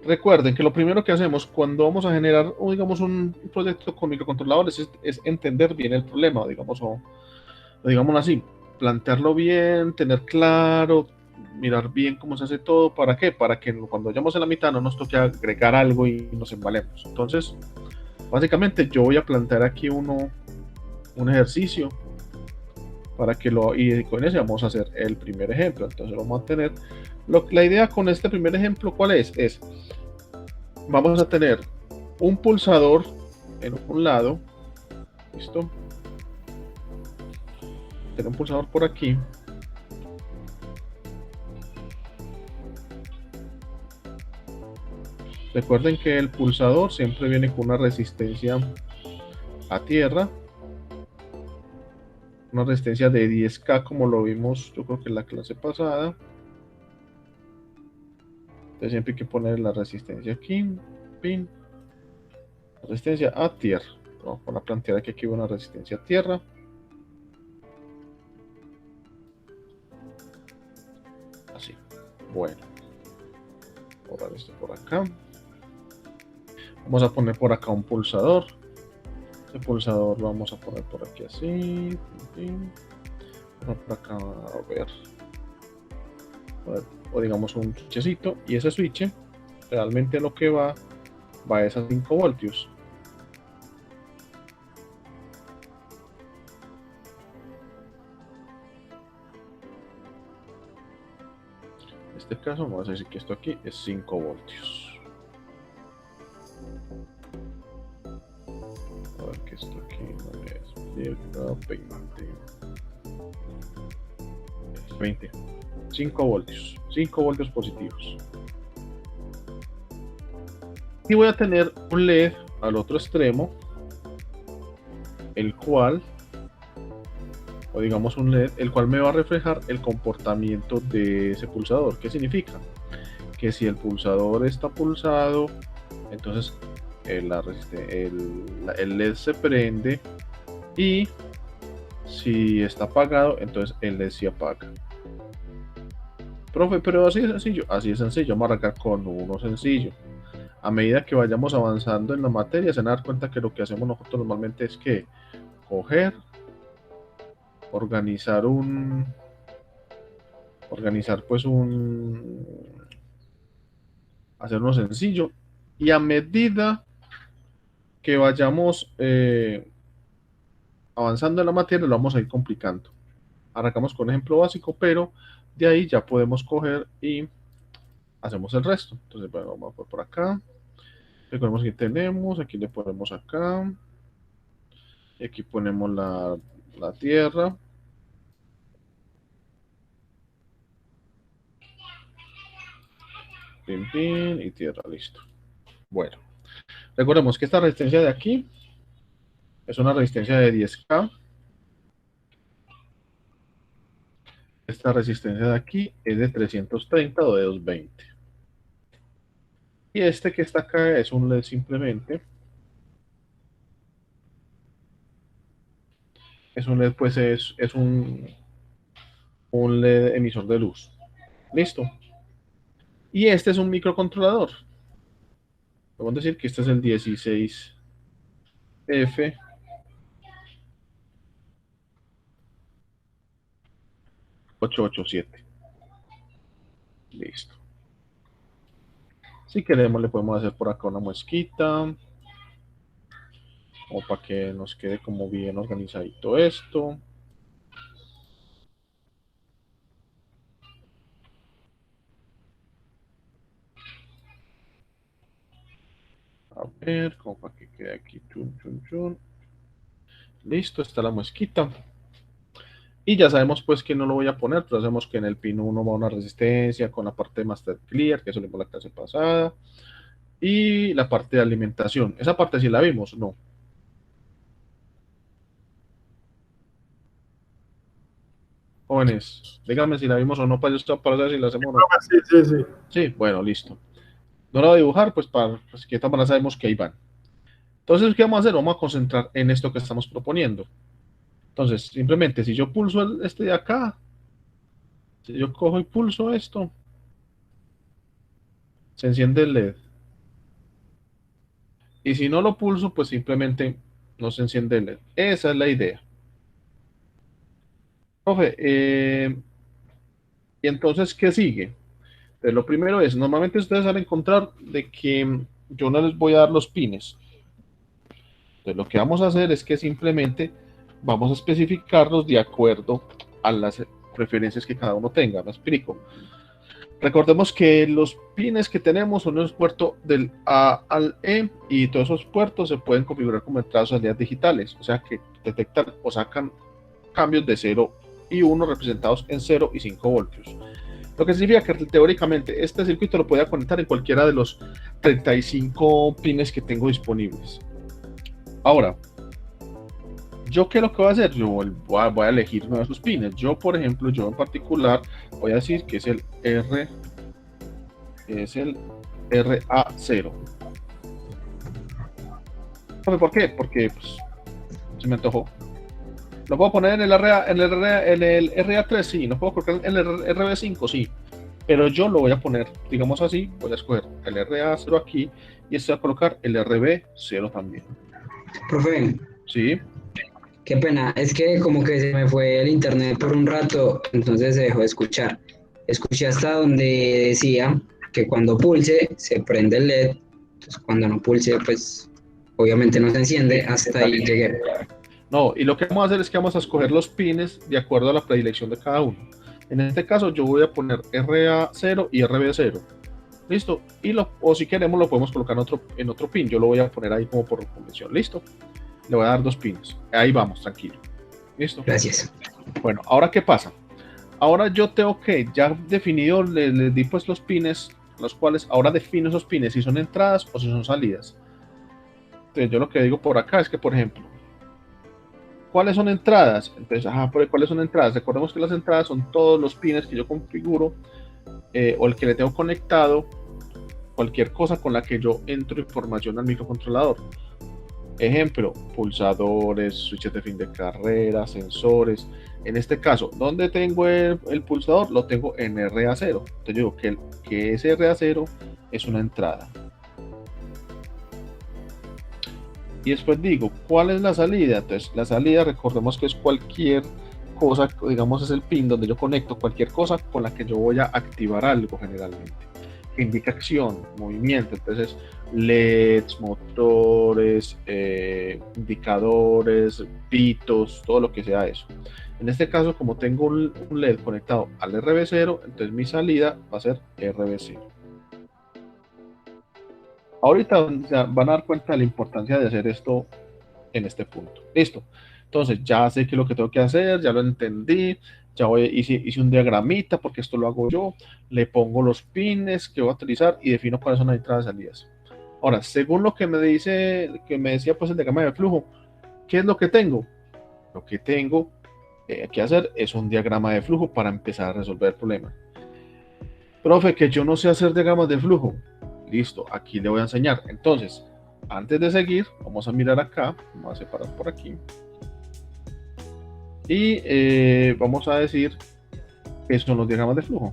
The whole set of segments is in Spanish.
Recuerden que lo primero que hacemos cuando vamos a generar, o digamos, un proyecto con microcontroladores es entender bien el problema, digamos, o digámoslo así, plantearlo bien, tener claro, mirar bien cómo se hace todo. ¿Para qué? Para que cuando vayamos en la mitad no nos toque agregar algo y nos embalemos. Entonces, básicamente yo voy a plantear aquí un ejercicio para que y con ese vamos a hacer el primer ejemplo. Entonces vamos a tener, la idea con este primer ejemplo, ¿cuál es? Vamos a tener un pulsador en un lado, ¿listo? Tener un pulsador por aquí. Recuerden que el pulsador siempre viene con una resistencia a tierra, una resistencia de 10K, como lo vimos yo creo que en la clase pasada. Entonces siempre hay que poner la resistencia aquí, pin, resistencia a tierra. Vamos a plantear que aquí hay una resistencia a tierra. Así. Bueno. Borrar esto por acá. Vamos a poner por acá un pulsador. Este pulsador lo vamos a poner por aquí así. Por acá, a ver. O digamos un switchecito. Y ese switch realmente lo que va es a 5 voltios. En este caso vamos a decir que esto aquí es 5 voltios. A ver que esto aquí no es 20. 5 voltios. 5 voltios positivos. Y voy a tener un LED al otro extremo, el cual, o digamos un LED, el cual me va a reflejar el comportamiento de ese pulsador. ¿Qué significa? Que si el pulsador está pulsado, entonces el LED se prende, y si está apagado, entonces el LED se apaga. Profe, pero así es sencillo. Así es sencillo. Vamos a arrancar con uno sencillo. A medida que vayamos avanzando en la materia, se van a dar cuenta que lo que hacemos nosotros normalmente es que coger, organizar pues hacer uno sencillo, y a medida que vayamos avanzando en la materia, lo vamos a ir complicando. Arrancamos con un ejemplo básico, pero de ahí ya podemos coger y hacemos el resto. Entonces, bueno, vamos a por acá. Recordemos que tenemos, aquí le ponemos acá, y aquí ponemos la tierra. Pin, pin, y tierra, listo. Bueno, recordemos que esta resistencia de aquí es una resistencia de 10K. Esta resistencia de aquí es de 330 o de 220. Y este que está acá es un LED simplemente. Es un LED, pues es un LED emisor de luz. Listo. Y este es un microcontrolador. Vamos a decir que este es el 16F 887. Listo. Si queremos le podemos hacer por acá una muesquita, o para que nos quede como bien organizadito esto. A ver, como para que quede aquí. Chun, chun, chun. Listo, está la muesquita. Y ya sabemos pues que no lo voy a poner, pero sabemos que en el pin 1 va una resistencia con la parte de master clear, que eso lo vimos la clase pasada, y la parte de alimentación. Esa parte sí la vimos, ¿no? Jóvenes, díganme si la vimos o no, para saber si la hacemos o no. Sí, sí, sí. Sí, bueno, listo. No la voy a dibujar, pues para pues, que de esta manera sabemos que ahí van. Entonces, ¿qué vamos a hacer? Vamos a concentrar en esto que estamos proponiendo. Entonces, simplemente, si yo pulso este de acá, si yo cojo y pulso esto, se enciende el LED. Y si no lo pulso, pues simplemente no se enciende el LED. Esa es la idea. Profe, y entonces, ¿qué sigue? Entonces, lo primero es, normalmente ustedes van a encontrar de que yo no les voy a dar los pines. Entonces, lo que vamos a hacer es que simplemente vamos a especificarlos de acuerdo a las preferencias que cada uno tenga. Me explico. Recordemos que los pines que tenemos son los puertos del A al E y todos esos puertos se pueden configurar como entradas o salidas digitales, o sea que detectan o sacan cambios de 0 y 1 representados en 0 y 5 voltios. Lo que significa que teóricamente este circuito lo podía conectar en cualquiera de los 35 pines que tengo disponibles. Ahora, ¿yo qué es lo que voy a hacer? Yo voy a elegir uno de esos pines. Yo, por ejemplo, yo en particular voy a decir que es el RA0. ¿Por qué? Porque pues, se me antojó. ¿Lo puedo poner en el RA3? Sí. ¿No puedo colocar en el RB5? Sí. Pero yo lo voy a poner, digamos así, voy a escoger el RA0 aquí y este va a colocar el RB0 también. Profe, Sí. qué pena, es que como que se me fue el internet por un rato, entonces se dejó de escuchar. Escuché hasta donde decía que cuando pulse se prende el LED, entonces cuando no pulse, pues obviamente no se enciende, hasta ahí llegué. No, y lo que vamos a hacer es que vamos a escoger los pines de acuerdo a la predilección de cada uno. En este caso yo voy a poner RA0 y RB0. ¿Listo? O si queremos lo podemos colocar en otro pin. Yo lo voy a poner ahí como por convención. ¿Listo? Le voy a dar 2 pines. Ahí vamos, tranquilo. ¿Listo? Gracias. Bueno, ahora ¿qué pasa? Ahora yo tengo que, ya definido, les di pues los pines, los cuales ahora defino esos pines, si son entradas o si son salidas. Entonces yo lo que digo por acá es que, por ejemplo, ¿cuáles son entradas? Entonces, ¿cuáles son entradas? Recordemos que las entradas son todos los pines que yo configuro o el que le tengo conectado, cualquier cosa con la que yo entro información al microcontrolador. Ejemplo, pulsadores, switches de fin de carrera, sensores. En este caso, ¿dónde tengo el pulsador? Lo tengo en RA0. Entonces yo digo que ese RA0 es una entrada. Y después digo, ¿cuál es la salida? Entonces, la salida, recordemos que es cualquier cosa, digamos, es el pin donde yo conecto cualquier cosa con la que yo voy a activar algo generalmente. Que indica acción, movimiento. Entonces, LEDs, motores, indicadores, pitos, todo lo que sea eso. En este caso, como tengo un LED conectado al RB0, entonces mi salida va a ser RB0. Ahorita van a dar cuenta de la importancia de hacer esto en este punto. Listo. Entonces ya sé qué es lo que tengo que hacer, ya lo entendí, ya hice un diagramita porque esto lo hago yo, le pongo los pines que voy a utilizar y defino cuáles son las entradas y salidas. Ahora, según lo que me decía pues el diagrama de flujo, ¿qué es lo que tengo? Lo que tengo que hacer es un diagrama de flujo para empezar a resolver el problema. Profe, que yo no sé hacer diagramas de flujo. Listo, aquí le voy a enseñar. Entonces, antes de seguir, vamos a mirar acá, vamos a separar por aquí. Y vamos a decir qué son los diagramas de flujo.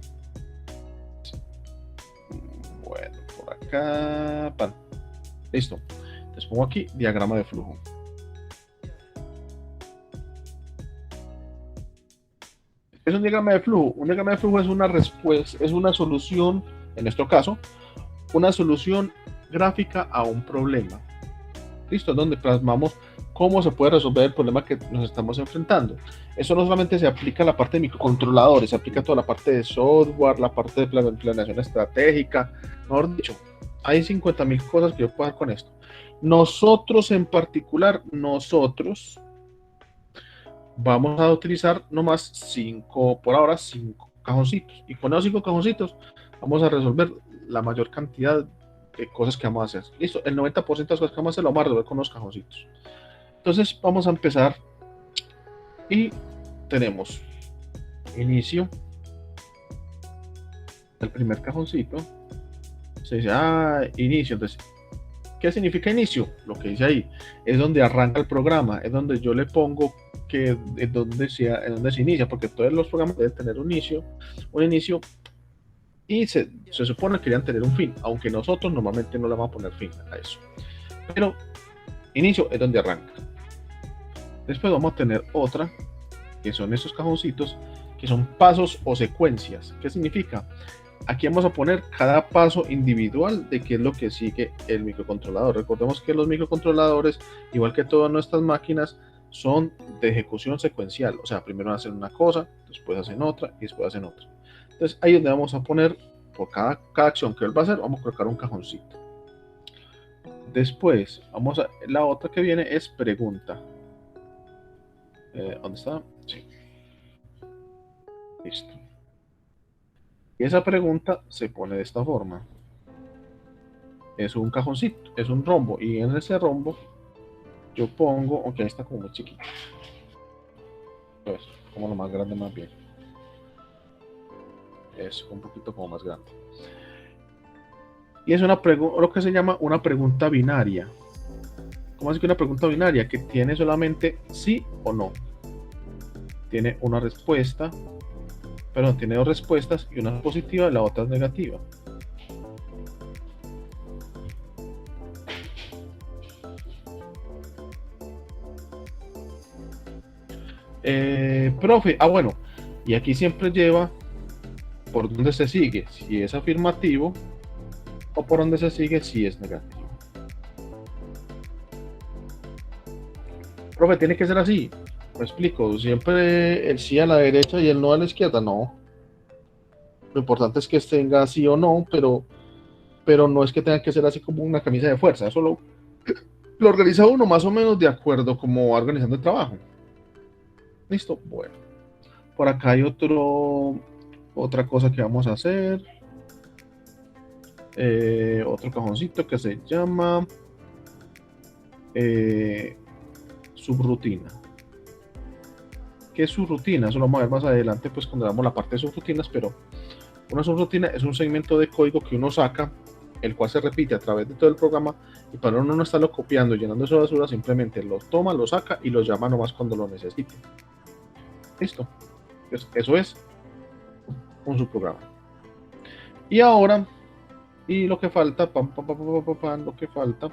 Bueno, por acá. Listo. Les pongo aquí diagrama de flujo. ¿Qué es un diagrama de flujo? Un diagrama de flujo es una respuesta, es una solución, en nuestro caso, una solución gráfica a un problema. Listo, donde plasmamos cómo se puede resolver el problema que nos estamos enfrentando. Eso no solamente se aplica a la parte de microcontroladores, se aplica a toda la parte de software, la parte de planeación estratégica, mejor dicho, hay 50.000 cosas que yo puedo hacer con esto. Nosotros en particular, vamos a utilizar nomás 5 cajoncitos. Y con esos 5 cajoncitos vamos a resolver la mayor cantidad de cosas que vamos a hacer. Listo, el 90% de las cosas que vamos a hacer lo vamos a resolver con los cajoncitos. Entonces vamos a empezar y tenemos inicio. El primer cajoncito se dice inicio. Entonces, ¿qué significa inicio? Lo que dice ahí es donde arranca el programa, es donde yo le pongo que es donde se inicia, porque todos los programas deben tener un inicio y se supone que deberían tener un fin, aunque nosotros normalmente no le vamos a poner fin a eso. Pero inicio es donde arranca. Después vamos a tener otra, que son estos cajoncitos, que son pasos o secuencias. ¿Qué significa? Aquí vamos a poner cada paso individual de qué es lo que sigue el microcontrolador. Recordemos que los microcontroladores, igual que todas nuestras máquinas, son de ejecución secuencial. O sea, primero hacen una cosa, después hacen otra y después hacen otra. Entonces ahí es donde vamos a poner, por cada acción que él va a hacer, vamos a colocar un cajoncito. Después, la otra que viene es pregunta. ¿Dónde está? Sí. Listo. Y esa pregunta se pone de esta forma. Es un cajoncito, es un rombo. Y en ese rombo yo pongo, aunque ahí está como muy chiquito. Pues, como lo más grande más bien. Es un poquito como más grande. Y es una pregunta, lo que se llama una pregunta binaria. ¿Cómo así que una pregunta binaria? Que tiene solamente sí o no. Tiene una respuesta, perdón, tiene dos respuestas y una es positiva y la otra es negativa. Profe, bueno, y aquí siempre lleva por dónde se sigue, si es afirmativo o por dónde se sigue si es negativo. Profe, tiene que ser así. Me explico, siempre el sí a la derecha y el no a la izquierda, no. Lo importante es que tenga sí o no, pero no es que tenga que ser así como una camisa de fuerza, eso lo organiza uno más o menos de acuerdo como va organizando el trabajo. Listo, bueno. Por acá hay otra cosa que vamos a hacer. Otro cajoncito que se llama subrutina. ¿Qué es subrutina? Eso lo vamos a ver más adelante, pues cuando veamos la parte de subrutinas, pero una subrutina es un segmento de código que uno saca, el cual se repite a través de todo el programa, y para uno no estarlo copiando y llenando esa basura, simplemente lo toma, lo saca y lo llama nomás cuando lo necesite. Listo. Eso es un subprograma. Y ahora, lo que falta, lo que falta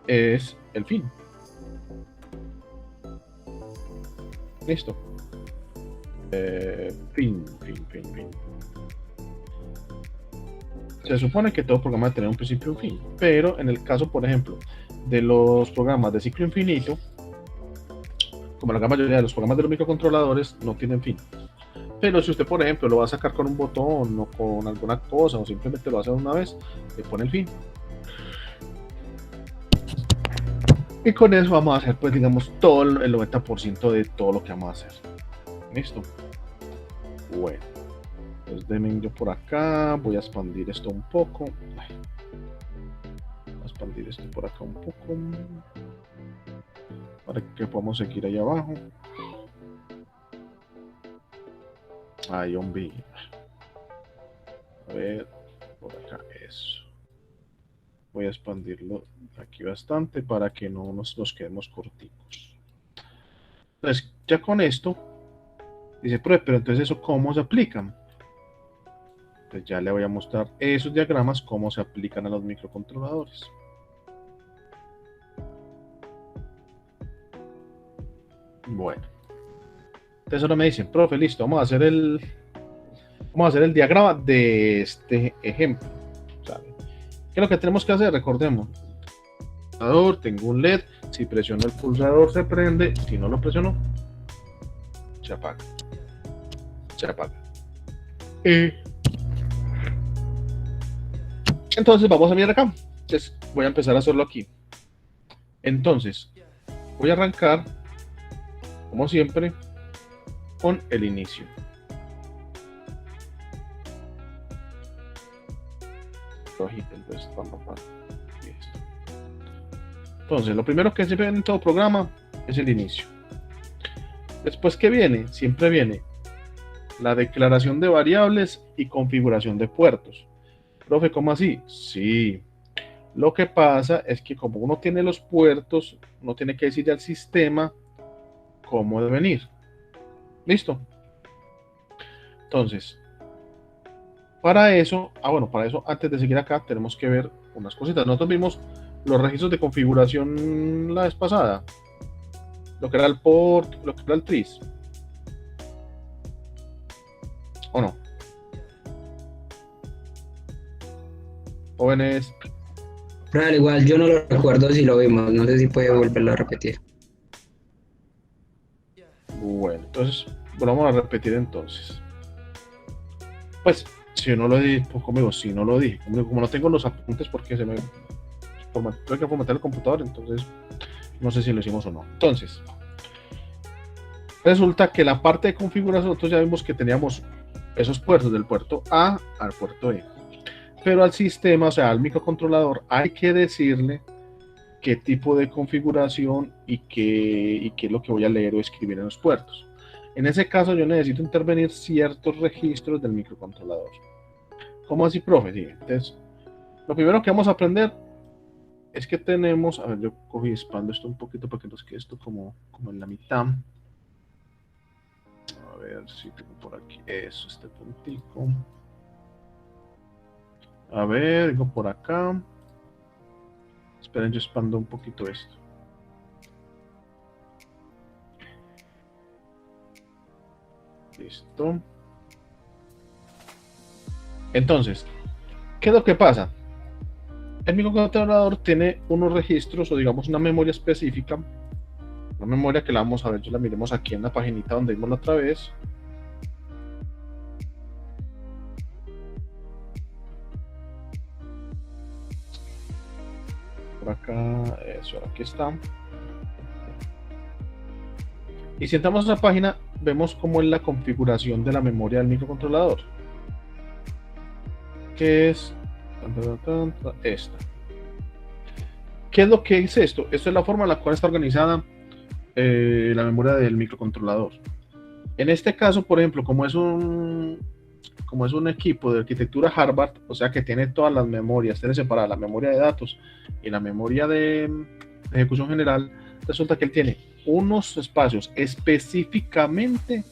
es el fin. Listo. Fin. Se supone que todo programa debe tener un principio y un fin, pero en el caso, por ejemplo, de los programas de ciclo infinito, como la gran mayoría de los programas de los microcontroladores, no tienen fin. Pero si usted, por ejemplo, lo va a sacar con un botón o con alguna cosa, o simplemente lo hace una vez, le pone el fin. Y con eso vamos a hacer, pues, digamos, todo el 90% de todo lo que vamos a hacer. ¿Listo? Bueno. Entonces, denme yo por acá. Voy a expandir esto un poco. Voy a expandir esto por acá un poco. Para que podamos seguir ahí abajo. Ahí, hombre. A ver, por acá, eso. Voy a expandirlo aquí bastante para que no nos quedemos corticos. Entonces, ya con esto, dice, pero entonces eso, ¿cómo se aplican? Entonces ya le voy a mostrar esos diagramas, cómo se aplican a los microcontroladores. Bueno. Entonces ahora me dicen, profe, listo, vamos a hacer el diagrama de este ejemplo. ¿Sabe? ¿Qué es lo que tenemos que hacer? Recordemos. Tengo un LED, si presiono el pulsador se prende, si no lo presiono, se apaga. Entonces vamos a mirar acá. Entonces voy a empezar a hacerlo aquí. Entonces, voy a arrancar, como siempre, con el inicio. Entonces, lo primero que siempre viene en todo programa es el inicio. Después, ¿qué viene? Siempre viene la declaración de variables y configuración de puertos. Profe, ¿cómo así? Sí. Lo que pasa es que como uno tiene los puertos, uno tiene que decirle al sistema cómo deben ir. ¿Listo? Entonces, para eso, antes de seguir acá, tenemos que ver unas cositas. Nosotros vimos los registros de configuración la vez pasada, lo que era el port, lo que era el tris, ¿o no? Jóvenes. Pero al igual, yo no lo recuerdo si lo vimos, no sé si puede volverlo a repetir. Bueno, entonces, volvamos a repetir entonces. Pues, si no lo dije, pues conmigo, si no lo dije, como no tengo los apuntes porque tuve que formatear el computador, entonces no sé si lo hicimos o no. Entonces, resulta que la parte de configuración, nosotros ya vimos que teníamos esos puertos del puerto A al puerto E. Pero al sistema, o sea, al microcontrolador, hay que decirle qué tipo de configuración y qué es lo que voy a leer o escribir en los puertos. En ese caso, yo necesito intervenir ciertos registros del microcontrolador. ¿Cómo así, profe? Sí, entonces, lo primero que vamos a aprender es que tenemos, a ver, yo cogí y expando esto un poquito para que nos quede esto como en la mitad. A ver si tengo por aquí eso, este puntico. A ver, digo por acá. Esperen, yo expando un poquito esto. Listo. Entonces, ¿qué es lo que pasa? El microcontrolador tiene unos registros o digamos una memoria específica. Una memoria que la vamos a ver, yo la miremos aquí en la paginita donde vimos la otra vez. Por acá, eso, aquí está. Y si entramos a la página, vemos cómo es la configuración de la memoria del microcontrolador. Que es esta. ¿Qué es lo que es esto? Esto es la forma en la cual está organizada la memoria del microcontrolador. En este caso, por ejemplo, como es un equipo de arquitectura Harvard, o sea que tiene todas las memorias, tiene separada la memoria de datos y la memoria de ejecución general, resulta que él tiene unos espacios específicamente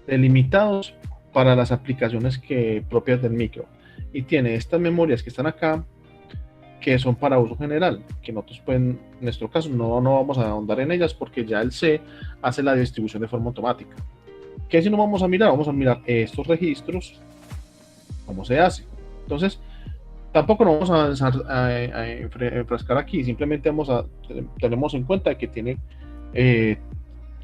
delimitados para las aplicaciones propias del micro. Y tiene estas memorias que están acá, que son para uso general, que nosotros en nuestro caso no vamos a ahondar en ellas porque ya el C hace la distribución de forma automática. ¿Qué si no vamos a mirar? Vamos a mirar estos registros, cómo se hace. Entonces, tampoco nos vamos a enfrascar aquí, simplemente tenemos en cuenta que tiene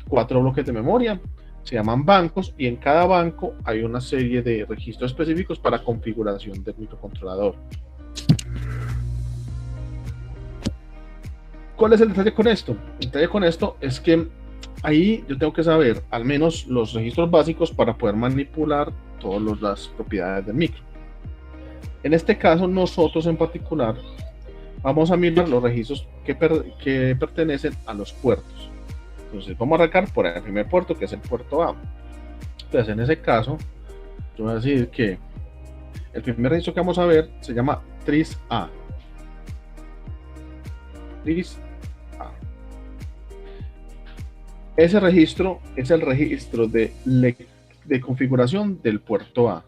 4 bloques de memoria, se llaman bancos, y en cada banco hay una serie de registros específicos para configuración del microcontrolador. ¿Cuál es el detalle con esto? El detalle con esto es que ahí yo tengo que saber al menos los registros básicos para poder manipular todas las propiedades del micro. En este caso, nosotros en particular vamos a mirar los registros que pertenecen a los puertos. Entonces vamos a arrancar por el primer puerto, que es el puerto A. Entonces en ese caso, yo voy a decir que el primer registro que vamos a ver se llama tris A. Tris A. Ese registro es el registro de configuración del puerto A.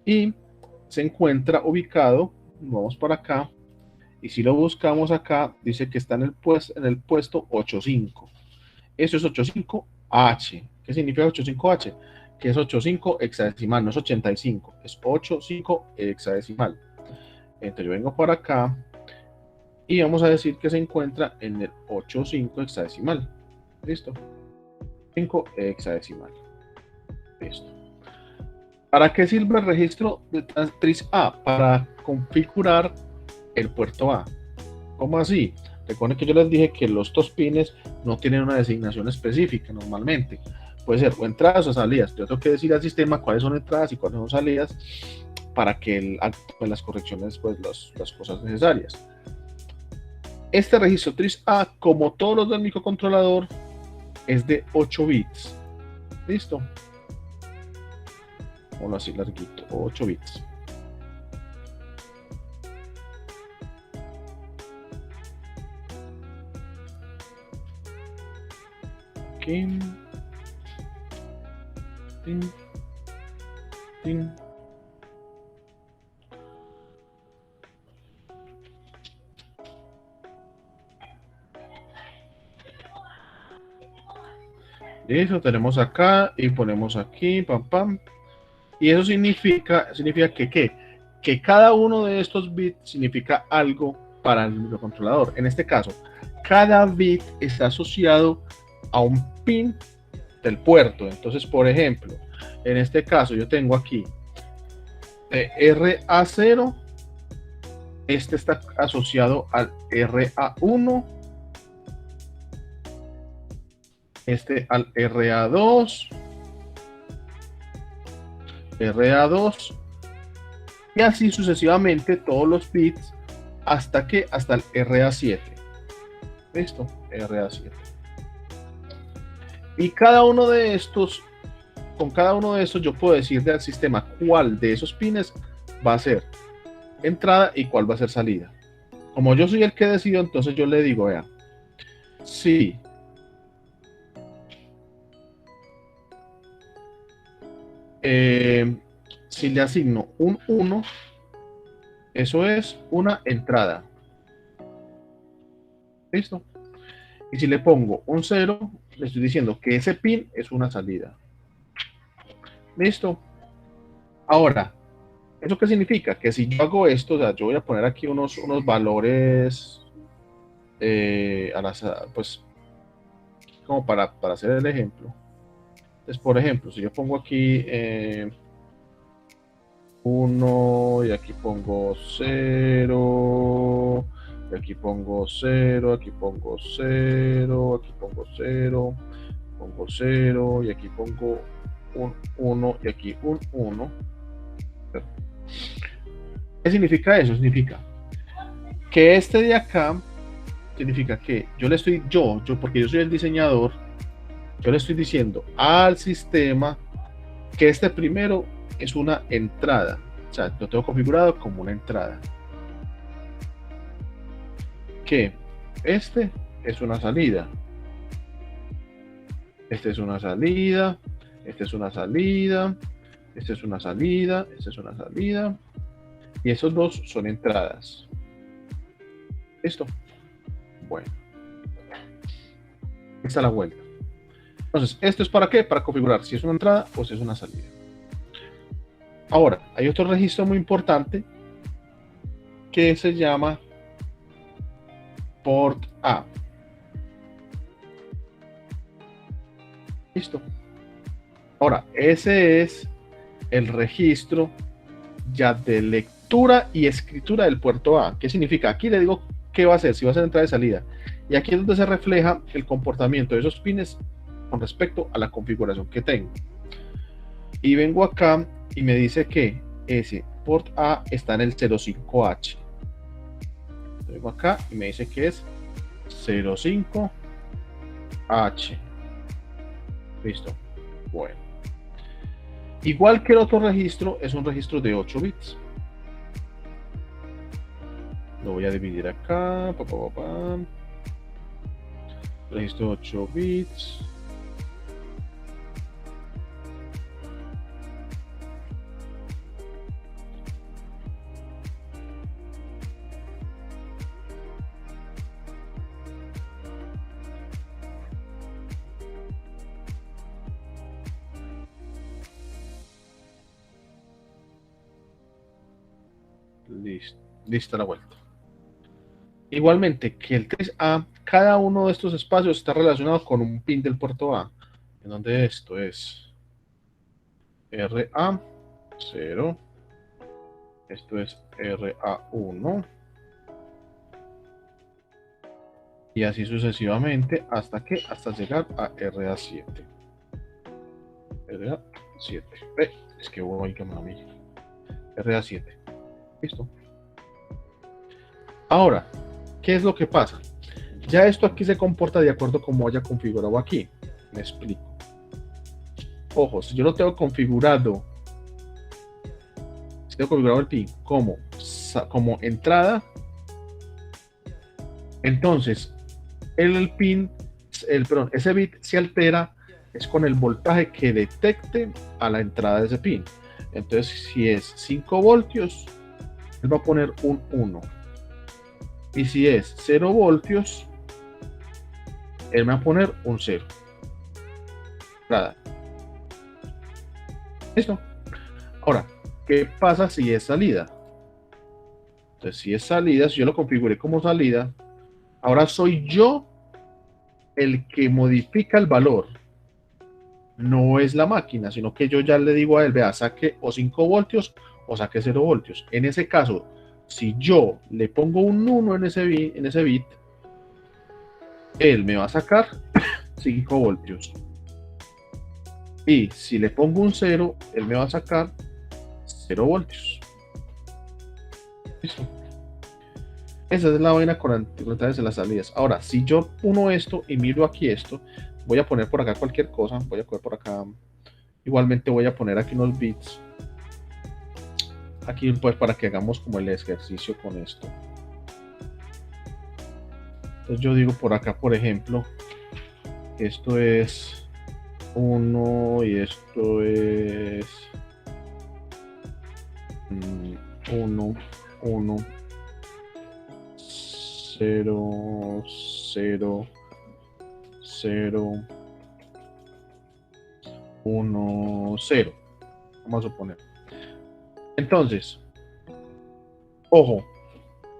Y se encuentra ubicado, vamos por acá, y si lo buscamos acá, dice que está en el puesto 85. Eso es 85H. ¿Qué significa 85H? Que es 85 hexadecimal, no es 85, es 85 hexadecimal. Entonces yo vengo por acá y vamos a decir que se encuentra en el 85 hexadecimal. ¿Listo? 5 hexadecimal. Listo. ¿Para qué sirve el registro de tris A? Para configurar el puerto A. ¿Cómo así? Recuerden que yo les dije que los dos pines no tienen una designación específica normalmente. Puede ser o entradas o salidas. Yo tengo que decir al sistema cuáles son entradas y cuáles son salidas para que él actúe las correcciones, pues las cosas necesarias. Este registro tris A, como todos los del microcontrolador, es de 8 bits. ¿Listo? Ponlo así larguito, 8 bits. Aquí. Tin, tin. Listo, tenemos acá y ponemos aquí, pam, pam. Y eso significa que, ¿qué? Que cada uno de estos bits significa algo para el microcontrolador. En este caso, cada bit está asociado a un pin del puerto. Entonces, por ejemplo, en este caso yo tengo aquí RA0, este está asociado al RA1, este al RA2, RA2, y así sucesivamente todos los bits hasta el RA7. Listo, RA7. Y cada uno de estos, con cada uno de estos yo puedo decirle al sistema cuál de esos pines va a ser entrada y cuál va a ser salida. Como yo soy el que decido, entonces yo le digo, vea, si si le asigno un 1, eso es una entrada. ¿Listo? Y si le pongo un 0, le estoy diciendo que ese pin es una salida. ¿Listo? Ahora, ¿eso qué significa? Que si yo hago esto, o sea, yo voy a poner aquí unos valores al azar, pues, como para hacer el ejemplo. Entonces, por ejemplo, si yo pongo aquí 1 y aquí pongo 0, y aquí pongo 0, aquí pongo 0, aquí pongo 0, pongo 0 y aquí pongo un 1 y aquí un 1. ¿Qué significa eso? Significa que este de acá significa que yo le estoy, porque yo soy el diseñador, yo le estoy diciendo al sistema que este primero es una entrada. O sea, lo tengo configurado como una entrada. Que este es una salida. Este es una salida. Este es una salida. Este es una salida. Este es una salida. Y esos dos son entradas. ¿Listo? Bueno. Esta es la vuelta. Entonces, ¿esto es para qué? Para configurar si es una entrada o si es una salida. Ahora, hay otro registro muy importante que se llama port A. Listo. Ahora, ese es el registro ya de lectura y escritura del puerto A. ¿Qué significa? Aquí le digo qué va a ser, si va a ser entrada y salida. Y aquí es donde se refleja el comportamiento de esos pines con respecto a la configuración que tengo. Y vengo acá y me dice que ese port A está en el 05H. Vengo acá y me dice que es 05H. Listo. Bueno. Igual que el otro registro, es un registro de 8 bits. Lo voy a dividir acá. Registro de 8 bits. Lista la vuelta. Igualmente que el 3A, cada uno de estos espacios está relacionado con un pin del puerto A, en donde esto es RA0, esto es RA1, y así sucesivamente hasta llegar a RA7. RA7. Es que uno hay que mami. RA7. Listo. Ahora, ¿qué es lo que pasa? Ya esto aquí se comporta de acuerdo a como haya configurado aquí. Me explico. Ojo, si yo lo tengo configurado, el pin como entrada, entonces ese bit se altera es con el voltaje que detecte a la entrada de ese pin. Entonces, si es 5 voltios, él va a poner un 1. Y si es 0 voltios, él me va a poner un 0. entrada. ¿Listo? Ahora, ¿qué pasa si es salida? Entonces, si es salida, si yo lo configuré como salida, ahora soy yo el que modifica el valor. No es la máquina, sino que yo ya le digo a él, vea, saque o 5 voltios o saque 0 voltios. En ese caso, si yo le pongo un 1 en ese bit, él me va a sacar 5 voltios. Y si le pongo un 0, él me va a sacar 0 voltios. ¿Listo? Esa es la vaina con antigüedades de las salidas. Ahora, si yo uno esto y miro aquí esto, voy a poner por acá cualquier cosa. Voy a poner por acá. Igualmente voy a poner aquí unos bits. Aquí pues para que hagamos como el ejercicio con esto. Entonces yo digo por acá, por ejemplo, esto es 1 y esto es 1, 1, 0, 0, 0, 1, 0. Vamos a suponer. Entonces, ojo,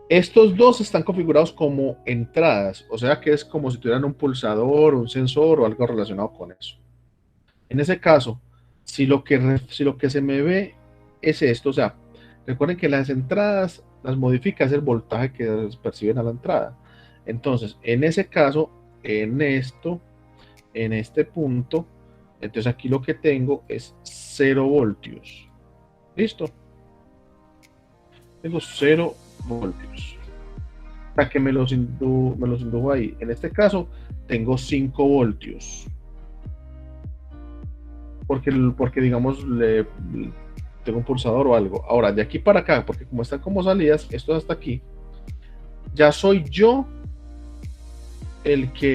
estos dos están configurados como entradas, o sea que es como si tuvieran un pulsador, un sensor o algo relacionado con eso. En ese caso, si lo que se me ve es esto, o sea, recuerden que las entradas las modifica es el voltaje que perciben a la entrada. Entonces, en ese caso, en esto, en este punto, entonces aquí lo que tengo es 0 voltios. ¿Listo? Tengo 0 voltios. Para que me los indujo ahí. En este caso, tengo 5 voltios. Porque digamos, tengo un pulsador o algo. Ahora, de aquí para acá, porque como están como salidas, esto hasta aquí, ya soy yo el que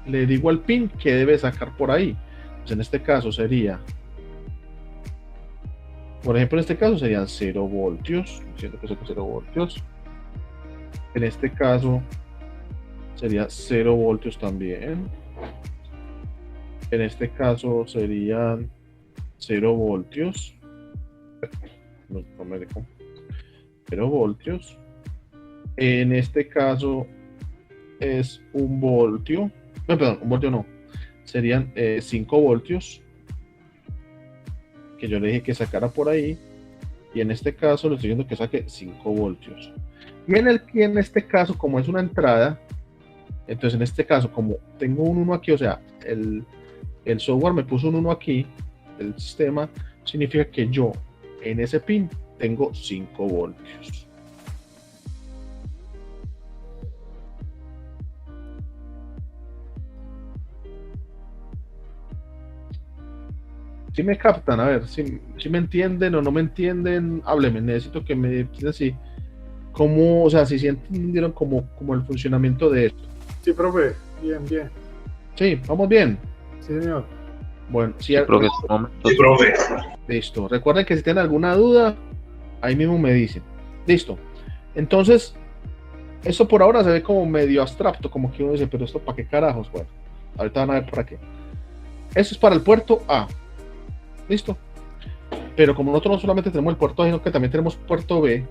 le digo al pin que debe sacar por ahí. Pues en este caso sería, por ejemplo, en este caso serían 0 voltios. Siento que son 0 voltios. En este caso sería 0 voltios también. En este caso serían 0 voltios. No me dejo. 0 voltios. En este caso es 1 voltio. No, perdón, 1 voltio no. Serían 5 voltios. Que yo le dije que sacara por ahí. Y en este caso le estoy diciendo que saque 5 voltios. Y en este caso, como es una entrada, entonces en este caso, como tengo un 1 aquí, o sea, el software me puso un 1 aquí, el sistema, significa que yo en ese pin tengo 5 voltios. Si me captan, a ver, si me entienden o no me entienden, hábleme, necesito que me digan si, cómo, o sea, si entendieron como el funcionamiento de esto. Sí, profe, bien, bien. Sí, vamos bien. Sí, señor. Bueno, sí, profe. Listo. Recuerden que si tienen alguna duda, ahí mismo me dicen. Listo. Entonces, esto por ahora se ve como medio abstracto, como que uno dice, pero esto para qué carajos, bueno, ahorita van a ver para qué. Eso es para el puerto A. Listo. Pero como nosotros no solamente tenemos el puerto A, sino que también tenemos puerto B,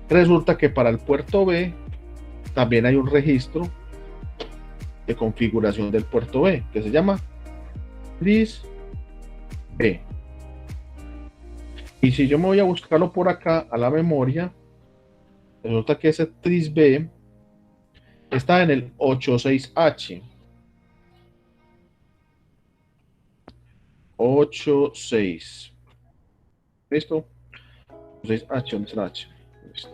resulta que para el puerto B también hay un registro de configuración del puerto B, que se llama tris B. Y si yo me voy a buscarlo por acá a la memoria, resulta que ese tris B está en el 86H. 86. ¿Listo? 86H, ¿dónde está H? Listo.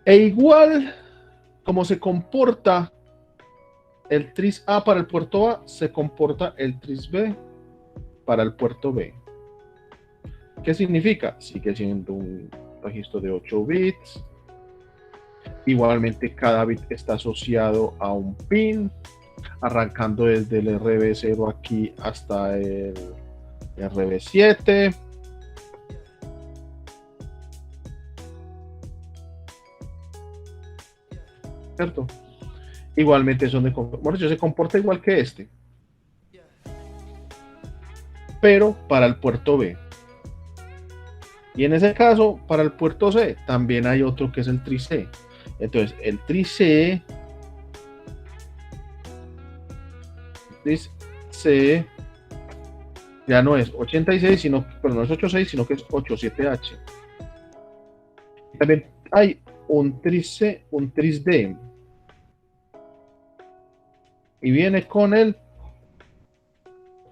E igual como se comporta el tris A para el puerto A, se comporta el tris B para el puerto B. ¿Qué significa? Sigue siendo un registro de 8 bits. Igualmente cada bit está asociado a un pin, arrancando desde el RB0 aquí hasta el RB7. ¿Cierto? igualmente son de bueno, se comporta igual que este, pero para el puerto B. Y en ese caso, para el puerto C, también hay otro que es el TRIC. Entonces, el TRIC ya no es 86, sino, pero no es 86, sino que es 87H. También hay un TRIC, un TRIC-D. Y viene con el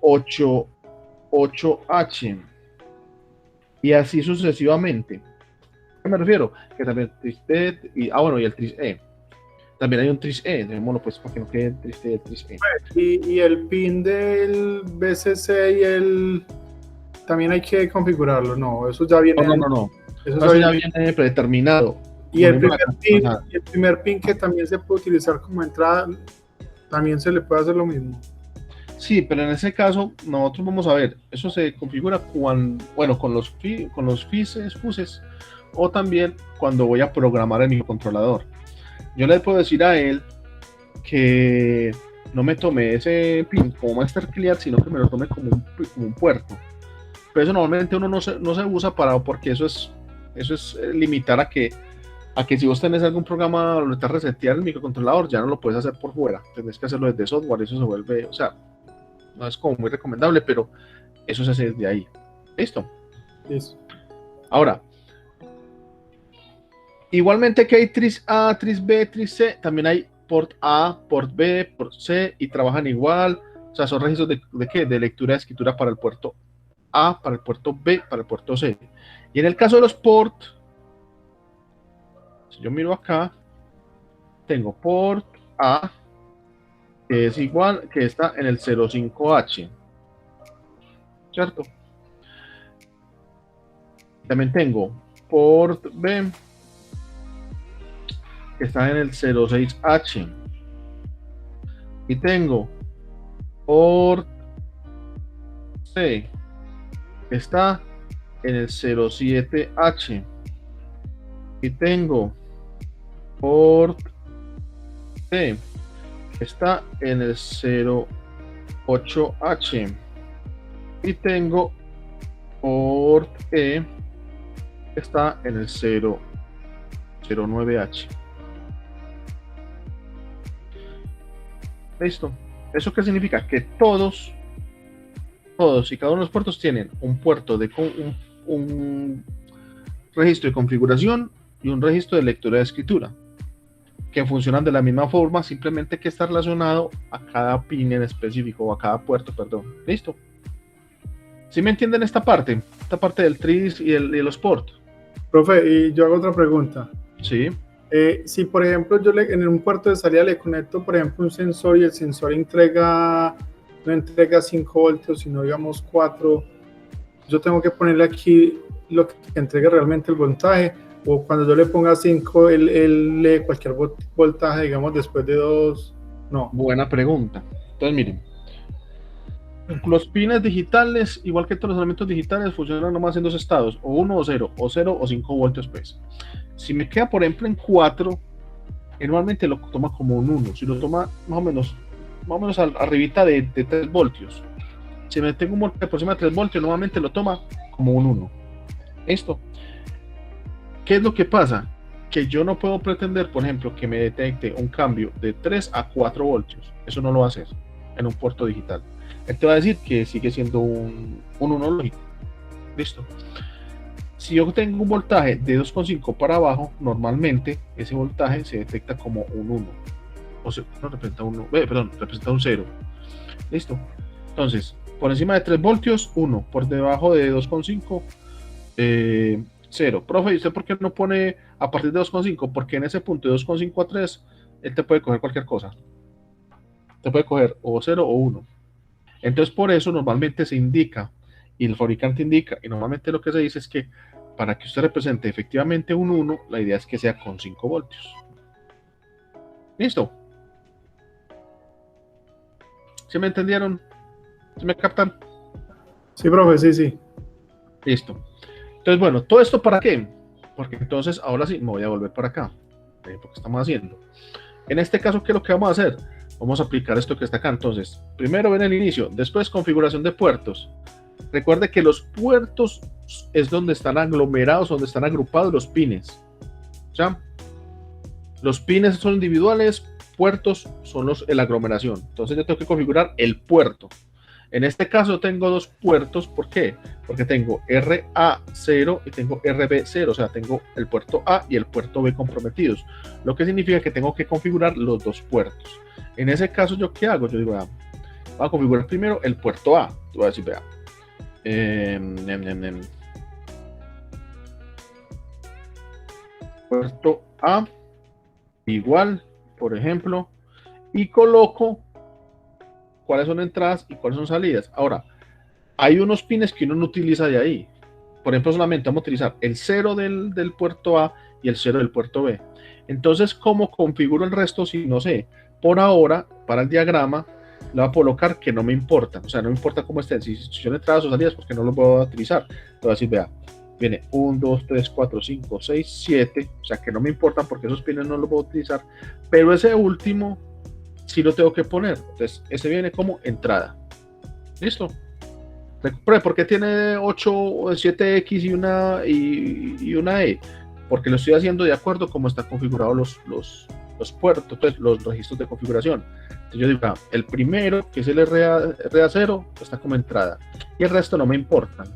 8H. Y así sucesivamente. ¿A qué me refiero? Que también TRIC-D y, bueno, y el TRIC-E. También hay un TRIC-E, démoslo pues para que no quede el TRIC-D y el TRIC-E. Y el pin del BCC y el... También hay que configurarlo, no, eso ya viene... No. Eso ya viene predeterminado. Y el primer pin que también se puede utilizar como entrada, también se le puede hacer lo mismo. Sí, pero en ese caso, nosotros vamos a ver, eso se configura cuando, bueno, con los fuses, o también cuando voy a programar el microcontrolador. Yo le puedo decir a él que no me tome ese pin como master clear, sino que me lo tome como un puerto. Pero eso normalmente uno no se usa porque eso es limitar a que si vos tenés algún programa donde te resetear el microcontrolador, ya no lo puedes hacer por fuera, tenés que hacerlo desde software, eso se vuelve, o sea, no es como muy recomendable, pero eso se hace desde ahí. ¿Listo? Listo. Ahora, igualmente que hay tris A, tris B, tris C, también hay port A, port B, port C, y trabajan igual, o sea, son registros ¿de qué? De lectura y escritura para el puerto A, para el puerto B, para el puerto C. Y en el caso de los ports, si yo miro acá, tengo port A, que es igual, que está en el 05H, ¿cierto? También tengo port B, que está en el 06H, y tengo port C, que está en el 07H, y tengo port D, está en el 08H, y tengo port E, está en el 009H. Listo. ¿Eso qué significa? Que todos y cada uno de los puertos tienen un puerto de un registro de configuración y un registro de lectura de escritura, que funcionan de la misma forma, simplemente que está relacionado a cada pin en específico, o a cada puerto, perdón. ¿Listo? ¿Sí me entienden esta parte? Esta parte del TRIS y los ports. Profe, y yo hago otra pregunta. Sí. Si, por ejemplo, yo en un puerto de salida le conecto, por ejemplo, un sensor y el sensor no entrega 5 voltios, sino digamos 4, yo tengo que ponerle aquí lo que entregue realmente el voltaje, o cuando yo le ponga 5, él lee cualquier voltaje, digamos, después de 2, no. Buena pregunta. Entonces, miren, los pines digitales, igual que todos los elementos digitales, funcionan nomás en dos estados, o 1 o 0, o 0 o 5 voltios, pues. Si me queda, por ejemplo, en 4, normalmente lo toma como un 1, si lo toma más o menos arribita de 3 voltios. Si me tengo un voltaje por encima de 3 voltios, normalmente lo toma como un 1. Esto. ¿Qué es lo que pasa? Que yo no puedo pretender, por ejemplo, que me detecte un cambio de 3 a 4 voltios. Eso no lo va a hacer en un puerto digital. Él te va a decir que sigue siendo un 1 lógico. Listo. Si yo tengo un voltaje de 2,5 para abajo, normalmente ese voltaje se detecta como un 1. O sea, no representa representa un 0. Listo. Entonces, por encima de 3 voltios, 1. Por debajo de 2,5, 0. Profe, ¿y usted por qué no pone a partir de 2,5? Porque en ese punto de 2,5 a 3, él te puede coger cualquier cosa. Te puede coger o 0 o 1. Entonces, por eso normalmente se indica, y el fabricante indica, y normalmente lo que se dice es que para que usted represente efectivamente un 1, la idea es que sea con 5 voltios. ¿Listo? ¿Sí me entendieron? ¿Sí me captan? Sí, profe, sí. Listo. Entonces, bueno, ¿todo esto para qué? Porque entonces, ahora sí, me voy a volver para acá. Porque estamos haciendo. En este caso, ¿qué es lo que vamos a hacer? Vamos a aplicar esto que está acá. Entonces, primero ven el inicio, después configuración de puertos. Recuerde que los puertos es donde están aglomerados, donde están agrupados los pines. ¿Ya? Los pines son individuales, puertos son la aglomeración. Entonces yo tengo que configurar el puerto. En este caso tengo dos puertos. ¿Por qué? Porque tengo RA0 y tengo RB0. O sea, tengo el puerto A y el puerto B comprometidos. Lo que significa que tengo que configurar los dos puertos. En ese caso, ¿yo qué hago? Yo digo, voy a configurar primero el puerto A. Voy a decir, vea. Puerto A igual, por ejemplo, y coloco cuáles son entradas y cuáles son salidas. Ahora, hay unos pines que uno no utiliza de ahí. Por ejemplo, solamente vamos a utilizar el 0 del puerto A y el 0 del puerto B. Entonces, ¿cómo configuro el resto si no sé? Por ahora, para el diagrama, le voy a colocar que no me importan. O sea, no me importa cómo estén. Si son entradas o salidas, porque no los voy a utilizar. Le voy a decir, vea, viene 1, 2, 3, 4, 5, 6, 7. O sea, que no me importan porque esos pines no los voy a utilizar. Pero ese último sí lo tengo que poner. Entonces, ese viene como entrada. ¿Listo? ¿Por qué tiene 8 o 7X y una E? Porque lo estoy haciendo de acuerdo como están configurados los puertos, pues, los registros de configuración. Entonces yo digo, el primero, que es el RA0, está como entrada. Y el resto no me importan.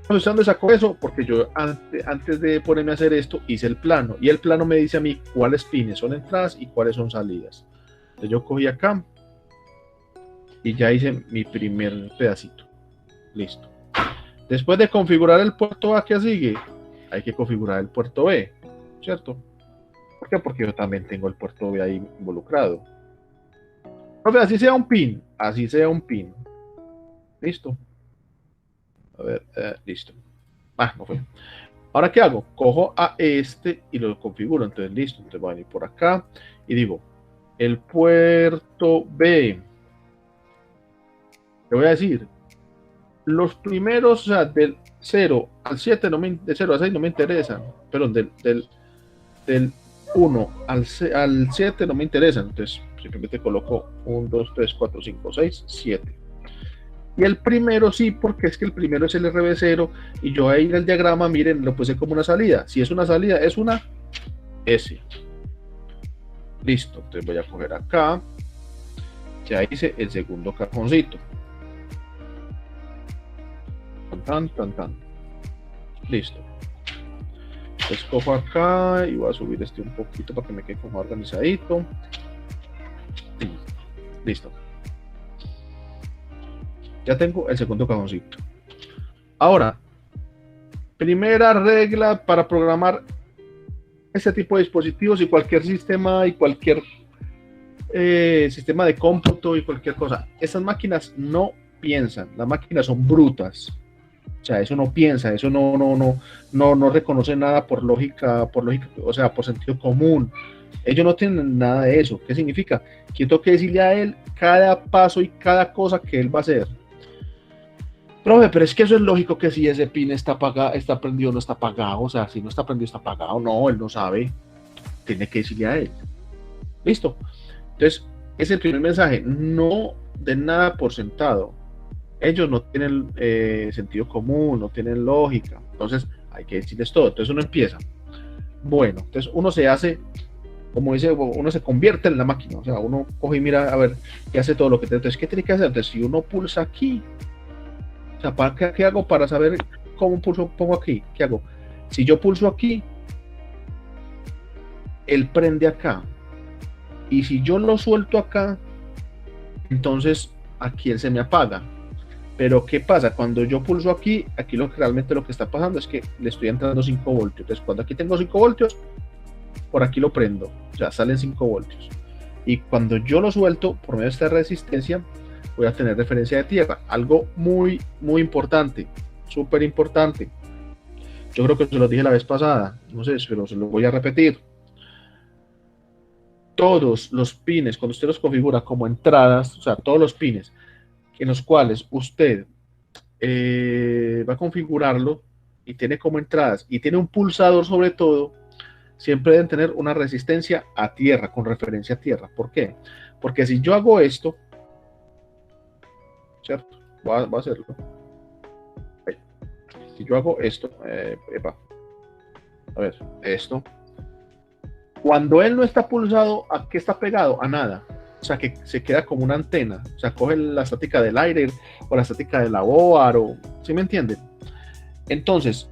¿De dónde saco eso? Porque yo antes de ponerme a hacer esto, hice el plano. Y el plano me dice a mí cuáles pines son entradas y cuáles son salidas. Entonces yo cogí acá y ya hice mi primer pedacito. Listo. Después de configurar el puerto A que sigue, hay que configurar el puerto B, ¿cierto? ¿Por qué? Porque yo también tengo el puerto B ahí involucrado. Profe, así sea un pin, así sea un pin. Listo. A ver, listo. No fue. Ahora, ¿qué hago? Cojo a este y lo configuro. Entonces, listo. Entonces voy a venir por acá y digo, el puerto B. Le voy a decir, los primeros, o sea, del 0 al 7, de 0 a 6 no me interesan. Perdón, del 1 al 7 no me interesan. Entonces, simplemente coloco 1, 2, 3, 4, 5, 6, 7. Y el primero sí, porque es que el primero es el RB0 y yo ahí en el diagrama, miren, lo puse como una salida. Si es una salida, es una S. Listo, entonces voy a coger acá. Ya hice el segundo cajoncito. Tan. Listo. Entonces cojo acá y voy a subir este un poquito para que me quede como organizadito. Listo. Ya tengo el segundo cajoncito. Ahora, primera regla para programar este tipo de dispositivos y cualquier sistema y cualquier sistema de cómputo y cualquier cosa. Estas máquinas no piensan, las máquinas son brutas. O sea, eso no piensa, eso no reconoce nada por lógica, o sea, por sentido común. Ellos no tienen nada de eso. ¿Qué significa? Que tengo que decirle a él cada paso y cada cosa que él va a hacer. Profe, pero es que eso es lógico que si ese pin está apagado, está prendido, no está apagado. O sea, si no está prendido, está apagado. No, él no sabe. Tiene que decirle a él. Listo. Entonces, es el primer mensaje. No den nada por sentado. Ellos no tienen sentido común, no tienen lógica. Entonces, hay que decirles todo. Entonces, uno empieza. Bueno, entonces uno se hace, como dice, uno se convierte en la máquina. O sea, uno coge y mira a ver qué hace todo lo que tiene. Entonces, ¿qué tiene que hacer? Entonces, si uno pulsa aquí, o sea, ¿qué hago para saber cómo pongo aquí? ¿Qué hago? Si yo pulso aquí, él prende acá. Y si yo lo suelto acá, entonces aquí él se me apaga. Pero ¿qué pasa? Cuando yo pulso aquí realmente lo que está pasando es que le estoy entrando 5 voltios. Entonces, cuando aquí tengo 5 voltios, por aquí lo prendo. Ya salen 5 voltios. Y cuando yo lo suelto, por medio de esta resistencia, voy a tener referencia de tierra. Algo muy, muy importante. Súper importante. Yo creo que se lo dije la vez pasada. No sé, pero se lo voy a repetir. Todos los pines, cuando usted los configura como entradas, o sea, todos los pines en los cuales usted va a configurarlo y tiene como entradas y tiene un pulsador sobre todo, siempre deben tener una resistencia a tierra, con referencia a tierra. ¿Por qué? Porque si yo hago esto, ¿cierto? Voy a hacerlo. Si yo hago esto, a ver, esto, cuando él no está pulsado, ¿a qué está pegado? A nada. O sea, que se queda como una antena. O sea, coge la estática del aire o la estática de la board, o, ¿sí me entienden? Entonces,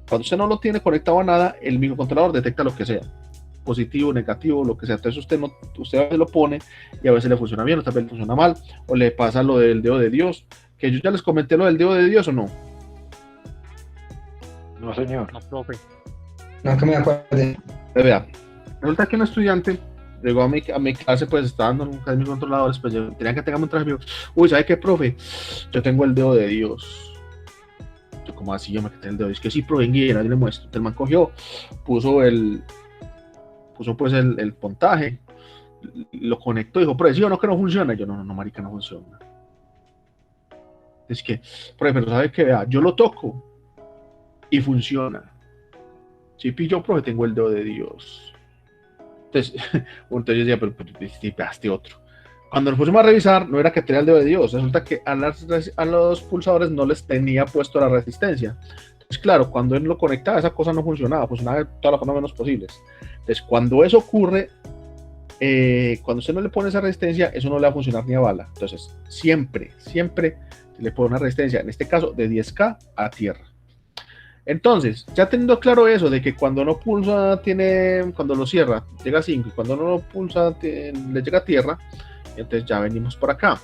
cuando usted no lo tiene conectado a nada, el microcontrolador detecta lo que sea. Positivo, negativo, lo que sea. Entonces usted a veces lo pone y a veces le funciona bien, otra vez le funciona mal, o le pasa lo del dedo de Dios, que yo ya les comenté lo del dedo de Dios, ¿o no? No, señor. No, profe. No, que me acuerde. Vea, resulta que un estudiante llegó a mi clase, pues estaba dando un mis controladores, pues yo tenía que tener un traje. Uy, ¿sabe qué, profe? Yo tengo el dedo de Dios. Yo, como así, yo me quedé el dedo. Es que sí, profe, y le muestro. Entonces el man cogió, puso pues el puntaje, lo conectó y dijo, profe, ¿sí o no que no funciona? Y yo, no, marica, no funciona. Es que, profe, pero ¿sabe qué? Vea, yo lo toco y funciona. Sí, pillo, profe, tengo el dedo de Dios. Entonces yo decía, pero sí, pegaste otro. Cuando nos pusimos a revisar, no era que tenía el dedo de Dios, resulta que a los pulsadores no les tenía puesto la resistencia. Entonces, claro, cuando él lo conectaba, esa cosa no funcionaba, funcionaba de todas las formas menos posibles. Entonces, cuando eso ocurre, cuando usted no le pone esa resistencia, eso no le va a funcionar ni a bala. Entonces, siempre le pone una resistencia, en este caso de 10K a tierra. Entonces, ya teniendo claro eso, de que cuando no pulsa, cuando lo cierra, llega a 5, y cuando no lo pulsa, le llega a tierra, entonces ya venimos por acá.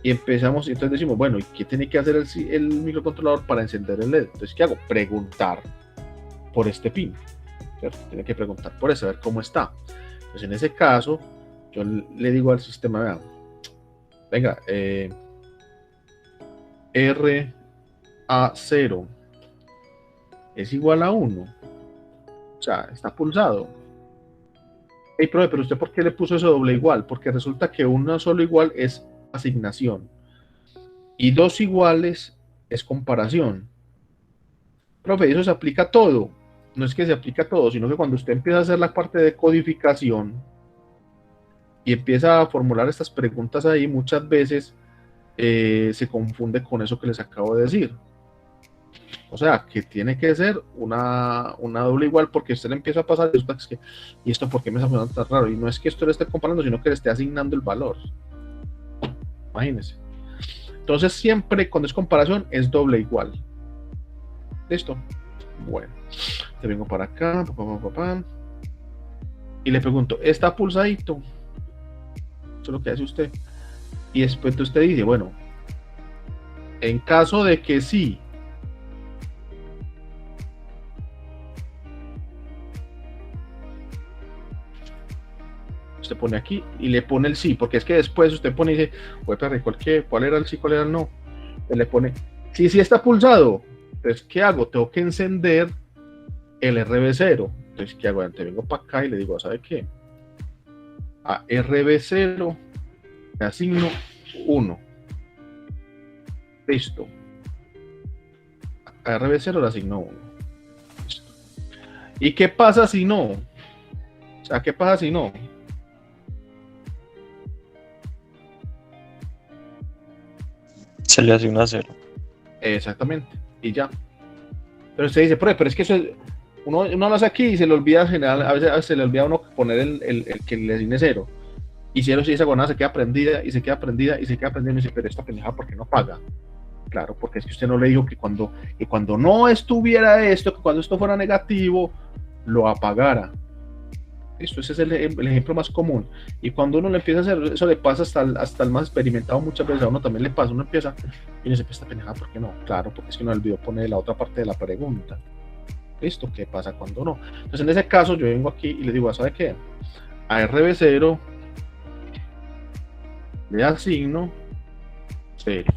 Y empezamos, y entonces decimos, bueno, ¿y qué tiene que hacer el microcontrolador para encender el LED? Entonces, ¿qué hago? Preguntar por este pin, ¿cierto? Tiene que preguntar por eso, a ver cómo está. Entonces, en ese caso, yo le digo al sistema, vean, venga, RA0 es igual a 1, o sea, está pulsado. Hey, profe, pero ¿usted por qué le puso eso doble igual? Porque resulta que uno solo igual es asignación y dos iguales es comparación. Profe, eso se aplica a todo. No es que se aplica a todo, sino que cuando usted empieza a hacer la parte de codificación y empieza a formular estas preguntas ahí, muchas veces se confunde con eso que les acabo de decir. O sea, que tiene que ser una doble igual, porque usted le empieza a pasar y esto por qué me está sonando tan raro, y no es que esto le esté comparando, sino que le esté asignando el valor. Imagínense. Entonces siempre cuando es comparación es doble igual. ¿Listo? Bueno, te vengo para acá, y le pregunto, ¿está pulsadito? Eso es lo que hace usted. Y después usted dice, bueno, en caso de que sí, usted pone aquí y le pone el sí, porque es que después usted pone y dice, ¿cuál era el sí, cuál era el no? Entonces le pone, sí está pulsado. Entonces, ¿qué hago? Tengo que encender el RB0. Entonces, ¿qué hago? Entonces vengo para acá y le digo, ¿sabe qué? A RB0 le asigno 1. Listo. A RB0 le asigno 1. Listo. ¿Y qué pasa si no? O sea, ¿qué pasa si no? Se le hace una 0. Exactamente. Y ya. Pero usted dice, pero es que eso es, uno lo hace aquí y se le olvida en general, a veces se le olvida a uno poner el que le asigne 0. Y si esa gonada se queda prendida y se queda prendida y se queda prendida y me dice, pero esta pendejada, ¿por qué no paga? Claro, porque es que usted no le dijo que cuando no estuviera esto, que cuando esto fuera negativo, lo apagara. Ese es el ejemplo más común. Y cuando uno le empieza a hacer, eso le pasa hasta el más experimentado muchas veces, a uno también le pasa, uno empieza y uno se esta pendejada, ¿por qué no? Claro, porque es que uno olvidó poner la otra parte de la pregunta. ¿Listo? ¿Qué pasa cuando no? Entonces en ese caso yo vengo aquí y le digo, ¿sabe qué? A RB0 le asigno 0.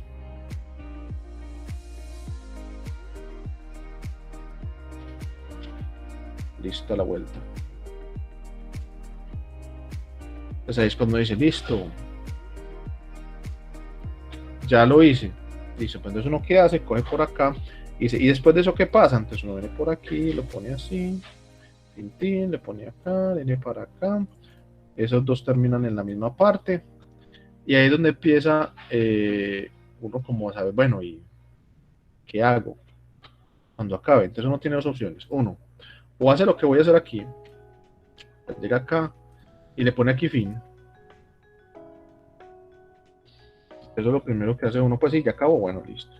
Listo, a la vuelta. Entonces ahí es cuando dice, listo. Ya lo hice. Listo, pues entonces uno qué hace, coge por acá y después de eso, ¿qué pasa? Entonces uno viene por aquí, lo pone así, Tintín, le pone acá, viene para acá. Esos dos terminan en la misma parte. Y ahí es donde empieza uno como a saber, bueno, ¿y qué hago cuando acabe? Entonces uno tiene dos opciones. Uno, o hace lo que voy a hacer aquí. Llega acá y le pone aquí fin. Eso es lo primero que hace uno, pues sí, ya acabó, bueno, listo.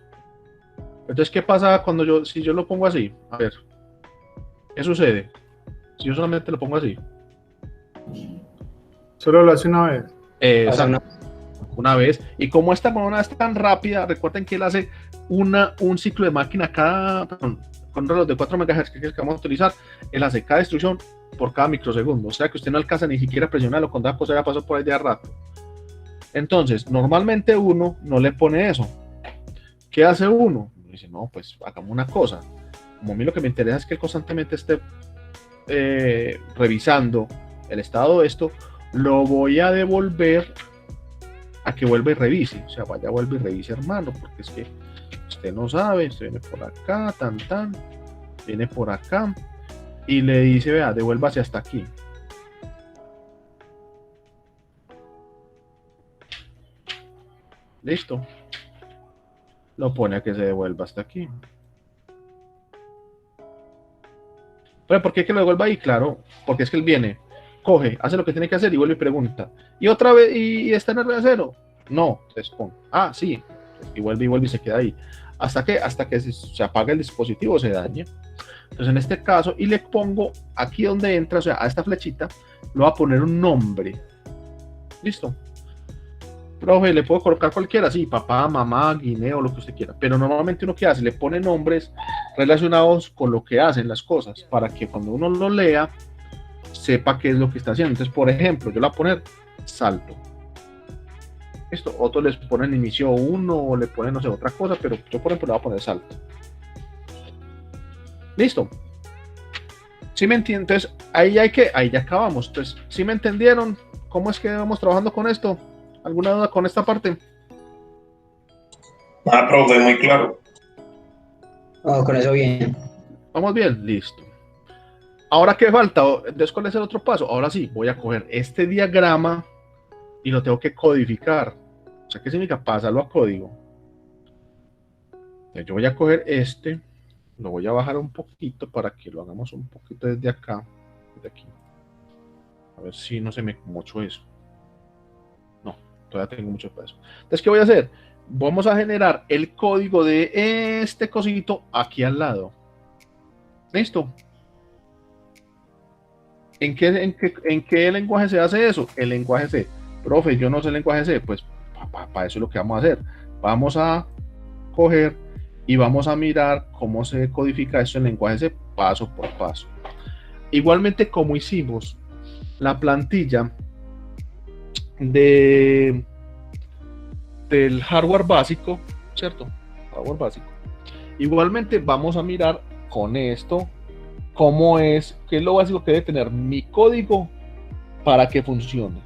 Entonces, ¿qué pasa cuando si yo lo pongo así? A ver, ¿qué sucede? Si yo solamente lo pongo así. Solo lo hace una vez. Exacto, una vez. Y como esta moneda es tan rápida, recuerden que él hace un ciclo de máquina con un reloj de 4 MHz que es el que vamos a utilizar, él hace cada instrucción por cada microsegundo. O sea que usted no alcanza ni siquiera a presionarlo con cada cosa, ya pasó por ahí de rato. Entonces, normalmente uno no le pone eso. ¿Qué hace uno? Dice, no, pues hagamos una cosa. Como a mí lo que me interesa es que él constantemente esté revisando el estado de esto, lo voy a devolver a que vuelva y revise. O sea, vaya, vuelve y revise, hermano, porque es que usted no sabe, usted viene por acá, viene por acá, y le dice, vea, devuélvase hasta aquí. Listo. Lo pone a que se devuelva hasta aquí. Pero ¿por qué que lo devuelva ahí? Claro, porque es que él viene, coge, hace lo que tiene que hacer y vuelve y pregunta. ¿Y otra vez? ¿Y está en el de cero? No, entonces pon. Ah, sí. Y vuelve y se queda ahí. ¿Hasta que se apaga el dispositivo, se daña? Entonces en este caso, y le pongo aquí donde entra, o sea, a esta flechita, le voy a poner un nombre. Listo. Profe, le puedo colocar cualquiera, sí, papá, mamá, guineo, lo que usted quiera. Pero normalmente uno que hace, le pone nombres relacionados con lo que hacen las cosas, para que cuando uno lo lea, sepa qué es lo que está haciendo. Entonces, por ejemplo, yo le voy a poner salto. Esto, otros les ponen inicio 1 o le ponen, no sé, otra cosa, pero yo, por ejemplo, le voy a poner salto. Listo. ¿Sí me entienden? Entonces, ahí ya acabamos. Entonces, ¿sí me entendieron cómo es que vamos trabajando con esto? ¿Alguna duda con esta parte? Profe, muy claro. Con eso bien. ¿Vamos bien? Listo. Ahora, ¿qué falta? Entonces, ¿cuál es el otro paso? Ahora sí, voy a coger este diagrama y lo tengo que codificar. O sea, ¿qué significa? Pasarlo a código. Entonces, yo voy a coger este, lo voy a bajar un poquito para que lo hagamos un poquito desde acá, desde aquí. A ver si no se me mochó eso. No, todavía tengo mucho peso. Entonces, ¿qué voy a hacer? Vamos a generar el código de este cosito aquí al lado. ¿Listo? ¿En qué lenguaje se hace eso? El lenguaje C. Profe, yo no sé el lenguaje C. Pues para eso es lo que vamos a hacer. Vamos a coger y vamos a mirar cómo se codifica esto en lenguaje C paso por paso. Igualmente, como hicimos la plantilla del hardware básico, ¿cierto? Hardware básico. Igualmente vamos a mirar con esto cómo es, qué es lo básico que debe tener mi código para que funcione.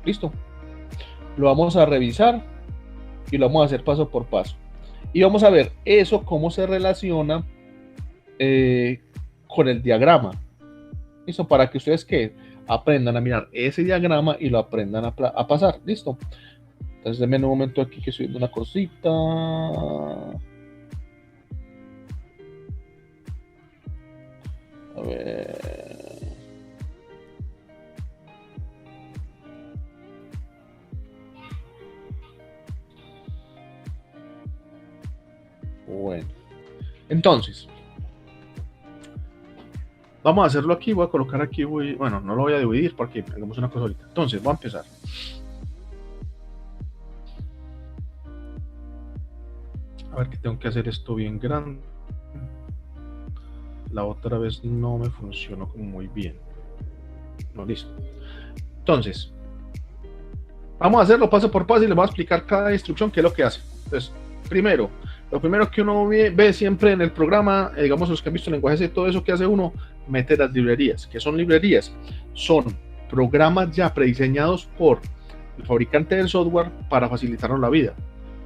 ¿Listo? Lo vamos a revisar y lo vamos a hacer paso por paso. Y vamos a ver eso, cómo se relaciona con el diagrama. ¿Listo? Para que ustedes aprendan a mirar ese diagrama y lo aprendan a pasar. ¿Listo? Entonces, denme un momento aquí que estoy viendo una cosita. A ver. Bueno. Entonces. Vamos a hacerlo aquí. Voy a colocar aquí. Bueno, no lo voy a dividir porque hagamos una cosa ahorita. Entonces, voy a empezar. A ver que tengo que hacer esto bien grande. La otra vez no me funcionó como muy bien. No, listo. Entonces, vamos a hacerlo paso por paso y les voy a explicar cada instrucción qué es lo que hace. Entonces, lo primero que uno ve siempre en el programa, digamos los que han visto el lenguaje C, todo eso que hace uno, mete las librerías. ¿Qué son librerías? Son programas ya prediseñados por el fabricante del software para facilitarnos la vida.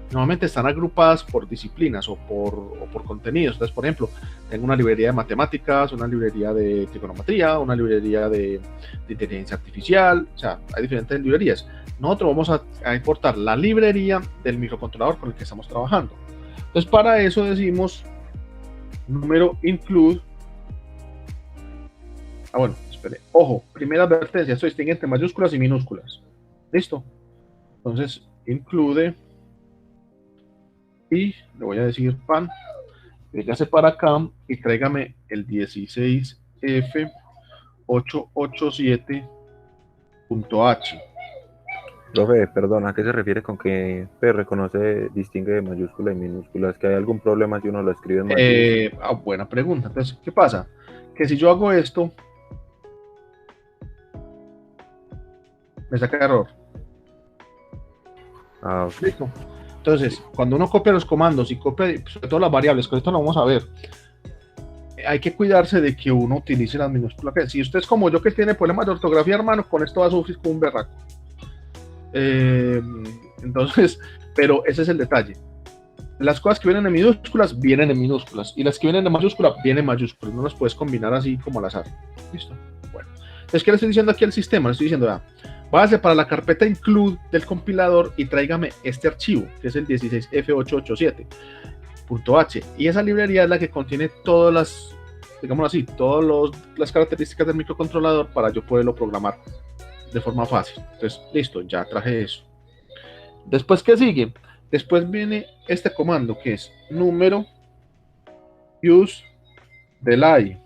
Normalmente están agrupadas por disciplinas o por contenidos. Entonces, por ejemplo, tengo una librería de matemáticas, una librería de trigonometría, una librería de inteligencia artificial, o sea, hay diferentes librerías. Nosotros vamos a importar la librería del microcontrolador con el que estamos trabajando. Entonces, para eso decimos número include. Bueno, espere. Ojo, primera advertencia, esto distingue entre mayúsculas y minúsculas. ¿Listo? Entonces, include. Y le voy a decir pan, véngase para acá y tráigame el 16F887.h. Profe, perdón, ¿a qué se refiere con que reconoce, distingue de mayúscula y minúscula? ¿Es que hay algún problema si uno lo escribe en mayúscula? Buena pregunta. Entonces, ¿qué pasa? Que si yo hago esto, me saca error. Ok. ¿Listo? Entonces, cuando uno copia los comandos y copia sobre todo las variables, que esto lo vamos a ver, hay que cuidarse de que uno utilice las minúsculas. Si usted es como yo que tiene problemas de ortografía, hermano, con esto va a sufrir como un berraco. Entonces, pero ese es el detalle. Las cosas que vienen en minúsculas, vienen en minúsculas. Y las que vienen en mayúscula, vienen en mayúsculas. No las puedes combinar así como al azar. ¿Listo? Bueno. Entonces, ¿qué le estoy diciendo aquí al sistema? Le estoy diciendo, váyase para la carpeta include del compilador y tráigame este archivo, que es el 16F887.h. Y esa librería es la que contiene todas las, digámoslo así, todas las características del microcontrolador para yo poderlo programar de forma fácil. Entonces, listo, ya traje eso. Después, ¿qué sigue? Después viene este comando que es número use delay.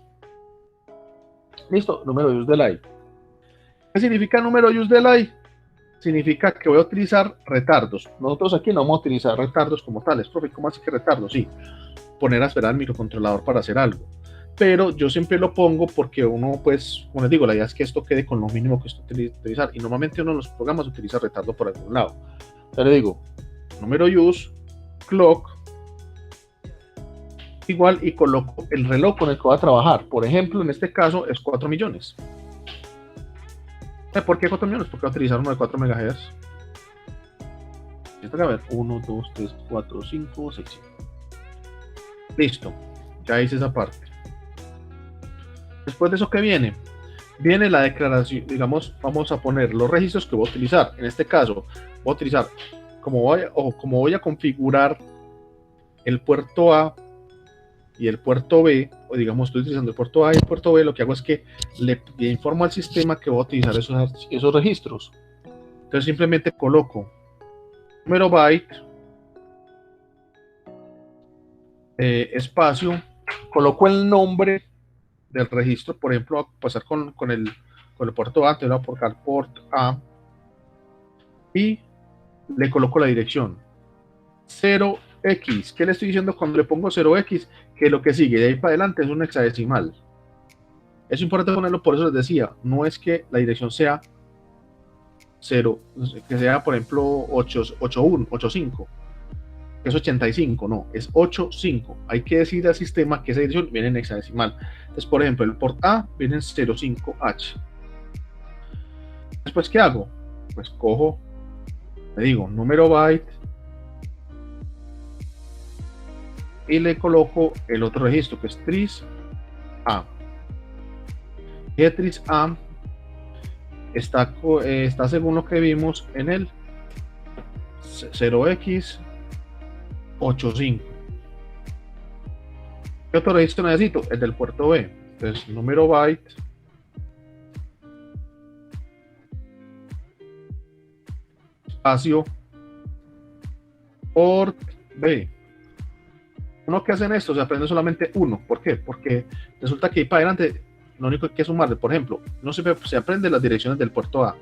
Listo, número use delay. ¿Qué significa número use delay? Significa que voy a utilizar retardos. Nosotros aquí no vamos a utilizar retardos como tales. Profe, ¿cómo así que retardos? Sí, poner a esperar al microcontrolador para hacer algo. Pero yo siempre lo pongo porque uno, pues, como les digo, la idea es que esto quede con lo mínimo que esto utilizar. Y normalmente uno en los programas utiliza retardo por algún lado. Ya le digo, número use, clock, igual, y coloco el reloj con el que voy a trabajar. Por ejemplo, en este caso es 4 millones. ¿Por qué 4 millones? Porque voy a utilizar uno de 4 MHz. Esto que a ver, 1, 2, 3, 4, 5, 6, 7. Listo, ya hice esa parte. Después de eso, ¿qué viene? Viene la declaración, digamos, vamos a poner los registros que voy a utilizar. En este caso, voy a utilizar, como voy a configurar el puerto A y el puerto B, o digamos, estoy utilizando el puerto A y el puerto B, lo que hago es que le informo al sistema que voy a utilizar esos registros. Entonces, simplemente coloco número byte, espacio, coloco el nombre del registro. Por ejemplo, voy a pasar con el puerto A, entonces voy a colocar port A y le coloco la dirección 0x. ¿Qué le estoy diciendo cuando le pongo 0x? Que lo que sigue de ahí para adelante es un hexadecimal. Es importante ponerlo, por eso les decía, no es que la dirección sea 0, que sea, por ejemplo, 81, 85, que es 85, no, es 85. Hay que decir al sistema que esa dirección viene en hexadecimal. Entonces, por ejemplo, el port A viene en 05H. Después, ¿qué hago? Pues cojo, le digo número byte y le coloco el otro registro que es tris A. Y el tris A está según lo que vimos en el 0x85. ¿Qué otro registro necesito? El del puerto B. Entonces, número byte espacio port B. Uno que hacen esto se aprende solamente uno. ¿Por qué? Porque resulta que ahí para adelante lo único que hay que sumarle, por ejemplo, no se aprende las direcciones del puerto A.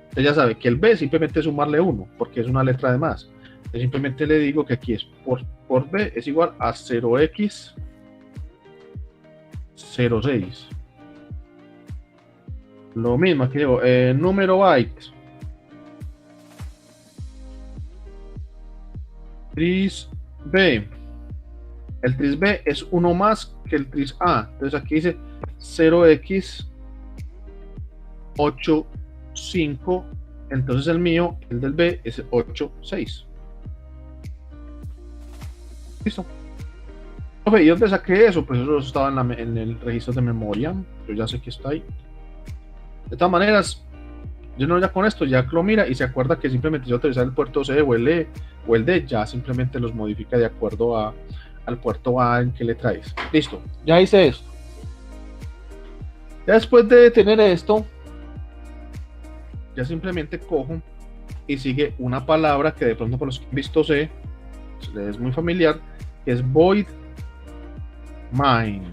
Usted ya sabe que el B simplemente es sumarle 1, porque es una letra de más. Entonces simplemente le digo que aquí es por B es igual a 0x06. Lo mismo, aquí digo, número byte tris B. El tris B es uno más que el tris A. Entonces aquí dice 0x85. Entonces el mío, el del B, es 86. Listo. Profe, ¿y dónde saqué eso? Pues eso estaba en el registro de memoria. Yo ya sé que está ahí. De todas maneras, yo no ya con esto, ya lo mira y se acuerda que simplemente yo utilizar el puerto C o el E o el D, ya simplemente los modifica de acuerdo al puerto A en que le traes. Listo, ya hice esto. Ya después de tener esto, ya simplemente cojo y sigue una palabra que de pronto por los que han visto C, es muy familiar, que es void main.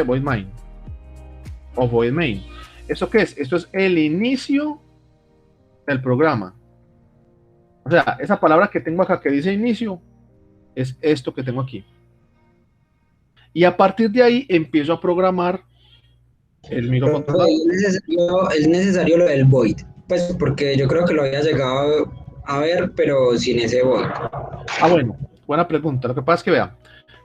Void main o void main. ¿Esto qué es? Esto es el inicio del programa. O sea, esa palabra que tengo acá que dice inicio es esto que tengo aquí. Y a partir de ahí empiezo a programar el microcontrolador. Es necesario lo del void, pues porque yo creo que lo había llegado a ver, pero sin ese void. Bueno, buena pregunta. Lo que pasa es que vean,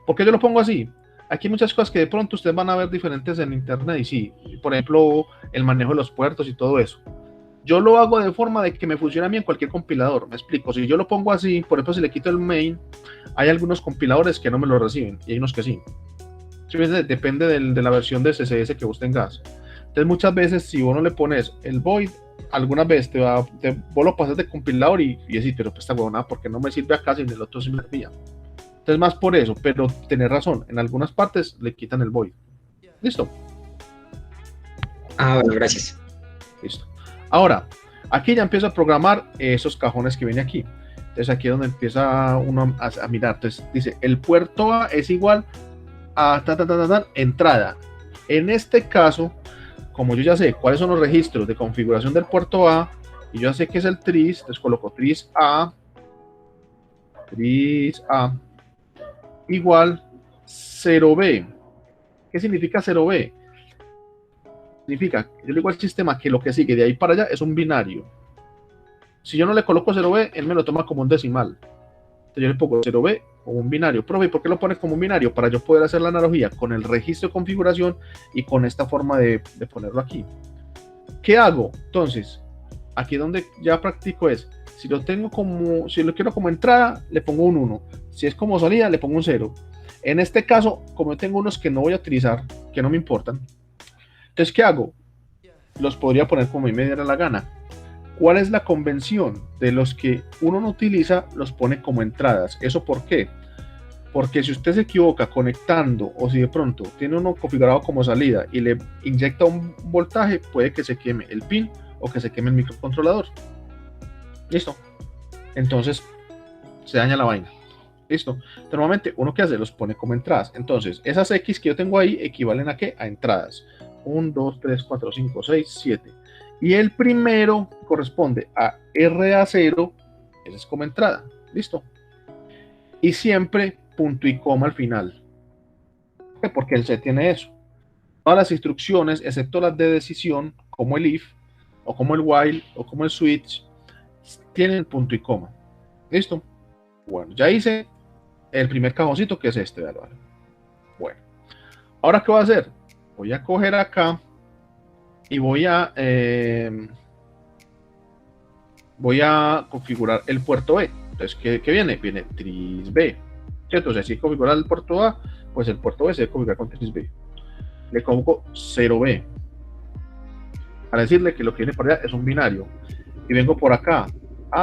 ¿por qué yo lo pongo así? Aquí hay muchas cosas que de pronto ustedes van a ver diferentes en internet y sí, por ejemplo, el manejo de los puertos y todo eso. Yo lo hago de forma de que me funcione a mí en cualquier compilador, me explico. Si yo lo pongo así, por ejemplo, si le quito el main, hay algunos compiladores que no me lo reciben y hay unos que sí. Depende de la versión de CSS que vos tengas. Entonces muchas veces si vos no le pones el void, algunas veces vos lo pasas de compilador y decís, pero pues esta huevona, porque no me sirve acá si en el otro sí me servía. Entonces más por eso, pero tenés razón, en algunas partes le quitan el void. ¿Listo? Bueno, gracias. Listo. Ahora, aquí ya empiezo a programar esos cajones que viene aquí. Entonces aquí es donde empieza uno a mirar. Entonces dice, el puerto A es igual a entrada. En este caso, como yo ya sé cuáles son los registros de configuración del puerto A, y yo ya sé que es el tris, entonces coloco tris A igual 0B. ¿Qué significa 0B? Significa, yo le digo al sistema que lo que sigue de ahí para allá es un binario. Si yo no le coloco 0B, él me lo toma como un decimal. Entonces yo le pongo 0B como un binario. Profe, ¿por qué lo pone como un binario? Para yo poder hacer la analogía con el registro de configuración y con esta forma de ponerlo aquí. ¿Qué hago? Entonces, aquí donde ya practico es, si lo quiero como entrada, le pongo un 1. Si es como salida, le pongo un 0. En este caso, como yo tengo unos que no voy a utilizar, que no me importan, entonces, ¿qué hago? Los podría poner como a mí me diera la gana. ¿Cuál es la convención? De los que uno no utiliza, los pone como entradas. ¿Eso por qué? Porque si usted se equivoca conectando, o si de pronto tiene uno configurado como salida y le inyecta un voltaje, puede que se queme el pin o que se queme el microcontrolador. Listo. Entonces, se daña la vaina. Listo. Normalmente, uno que hace, los pone como entradas. Entonces, esas X que yo tengo ahí equivalen a ¿qué? A entradas. 1, 2, 3, 4, 5, 6, 7. Y el primero corresponde a RA0, ese es como entrada. Listo. Y siempre punto y coma al final. ¿Por qué? Porque el C tiene eso. Todas las instrucciones, excepto las de decisión, como el if, o como el while, o como el switch, tienen punto y coma. Listo. Bueno, ya hice el primer cajoncito, que es este. ¿Vale? Bueno. Ahora, ¿qué voy a hacer? Voy a coger acá y voy a configurar el puerto E. Entonces, ¿qué viene? Viene tris B. ¿Cierto? O sea, si configurar el puerto A, pues el puerto B se debe configurar con tris B. Le coloco 0B. Para decirle que lo que viene para allá es un binario. Y vengo por acá.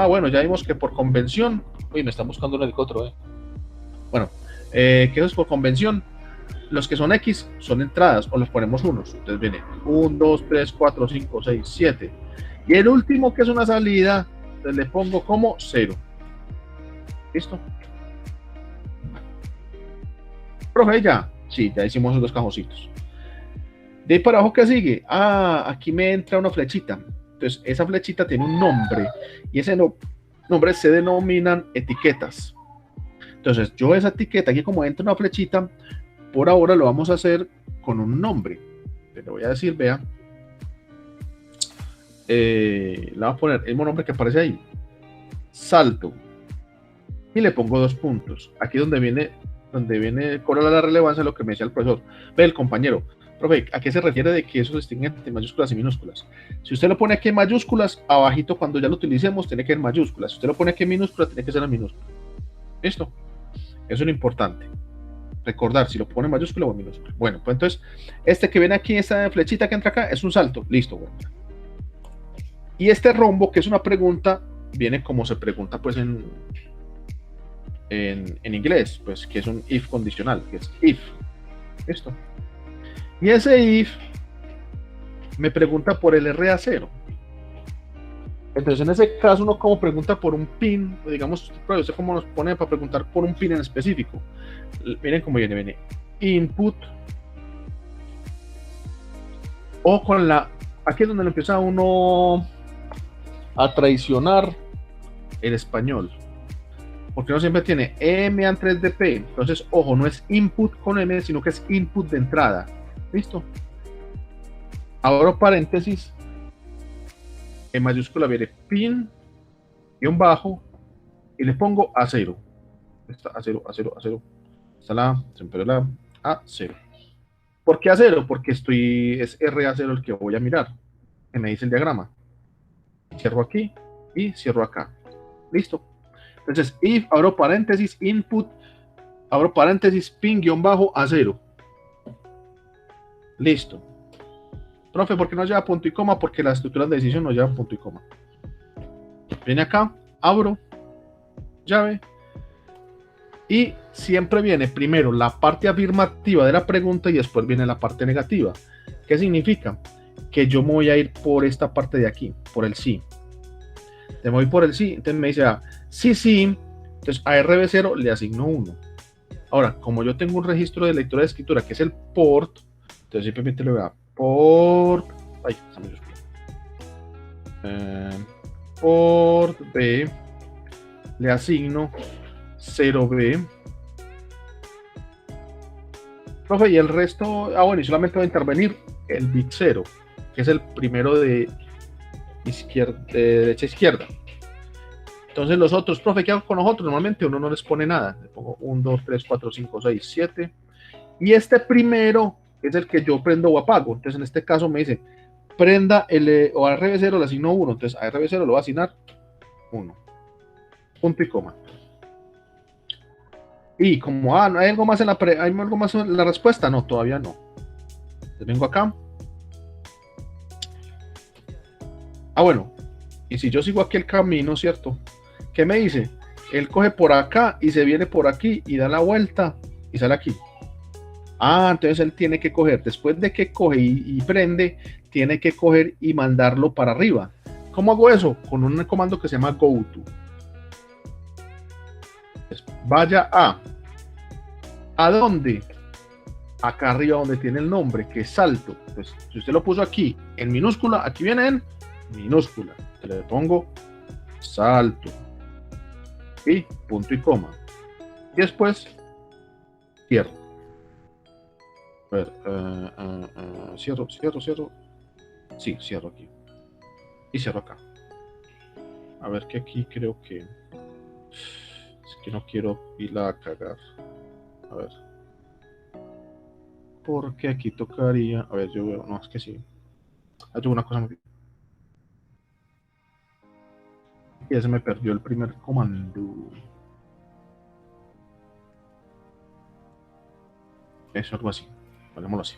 Bueno, ya vimos que por convención. Uy, me están buscando un helicóptero, Bueno, que eso es por convención. Los que son X son entradas o los ponemos unos. Entonces viene 1, 2, 3, 4, 5, 6, 7. Y el último que es una salida, entonces le pongo como 0. ¿Listo? Profe, ya. Sí, ya hicimos esos dos cajoncitos. De ahí para abajo, ¿qué sigue? Aquí me entra una flechita. Entonces, esa flechita tiene un nombre. Y ese nombre se denominan etiquetas. Entonces, yo esa etiqueta, aquí como entra una flechita, por ahora lo vamos a hacer con un nombre. Le voy a decir, vea. Le voy a poner el mismo nombre que aparece ahí. Salto. Y le pongo 2 puntos. Aquí donde viene con la relevancia, lo que me decía el profesor. Ve el compañero. Profe, ¿a qué se refiere de que eso se distingue entre mayúsculas y minúsculas? Si usted lo pone aquí en mayúsculas, abajito cuando ya lo utilicemos, tiene que ser en mayúsculas. Si usted lo pone aquí en minúsculas, tiene que ser en minúsculas. ¿Listo? Eso es lo importante. Recordar si lo pone en mayúscula o en minúscula. Bueno, pues entonces, este que viene aquí, esta flechita que entra acá, es un salto. Listo, bueno. Y este rombo, que es una pregunta, viene como se pregunta pues en inglés, pues que es un if condicional, que es if. Listo. Y ese if me pregunta por el RA0. Entonces en ese caso uno como pregunta por un pin, digamos, usted como nos pone para preguntar por un pin en específico. Miren cómo viene input, o con la, aquí es donde empieza uno a traicionar el español, porque uno siempre tiene M antes de P. Entonces, ojo, no es input con M, sino que es input de entrada. ¿Listo? Abro paréntesis, en mayúscula viene pin, guión bajo, y le pongo A0. Está A0. Está la A, siempre la A0. ¿Por qué A0? Porque es RA0 el que voy a mirar, que me dice el diagrama. Cierro aquí y cierro acá. Listo. Entonces, if, abro paréntesis, input, abro paréntesis, pin, guión bajo, A0. Listo. Profe, ¿por qué no lleva punto y coma? Porque las estructuras de decisión no llevan punto y coma. Viene acá, abro, llave, y siempre viene primero la parte afirmativa de la pregunta y después viene la parte negativa. ¿Qué significa? Que yo me voy a ir por esta parte de aquí, por el sí. Me voy por el sí, entonces me dice, sí, entonces a RB0 le asigno 1. Ahora, como yo tengo un registro de lectura de escritura que es el port, entonces simplemente le voy a port, port B, le asigno 0B. Profe, y el resto, bueno, y solamente va a intervenir el bit 0, que es el primero de derecha a izquierda. Entonces los otros, profe, ¿qué hago con los otros? Normalmente uno no les pone nada. Le pongo 1, 2, 3, 4, 5, 6, 7. Y este primero es el que yo prendo o apago. Entonces en este caso me dice, prenda o a RB0 le asigno 1. Entonces a RB0 lo voy a asignar 1. Punto y coma. Y como, ¿no hay algo más en la respuesta? No, todavía no. Entonces vengo acá. Bueno, y si yo sigo aquí el camino, ¿cierto? ¿Qué me dice? Él coge por acá y se viene por aquí y da la vuelta y sale aquí. Entonces él tiene que coger, después de que coge y prende, tiene que coger y mandarlo para arriba. ¿Cómo hago eso? Con un comando que se llama goto. Vaya ¿a dónde? Acá arriba donde tiene el nombre, que es salto. Pues si usted lo puso aquí en minúscula, aquí viene en minúscula. Le pongo salto y punto y coma. Y después cierro. A ver, cierro. Sí, cierro aquí. Y cierro acá. A ver que aquí creo que... Es que no quiero irla a cagar. A ver. Porque aquí tocaría... A ver, yo veo... No, es que sí. Hay una cosa muy... Ya se me perdió el primer comando. Eso, algo así. Ponémoslo así.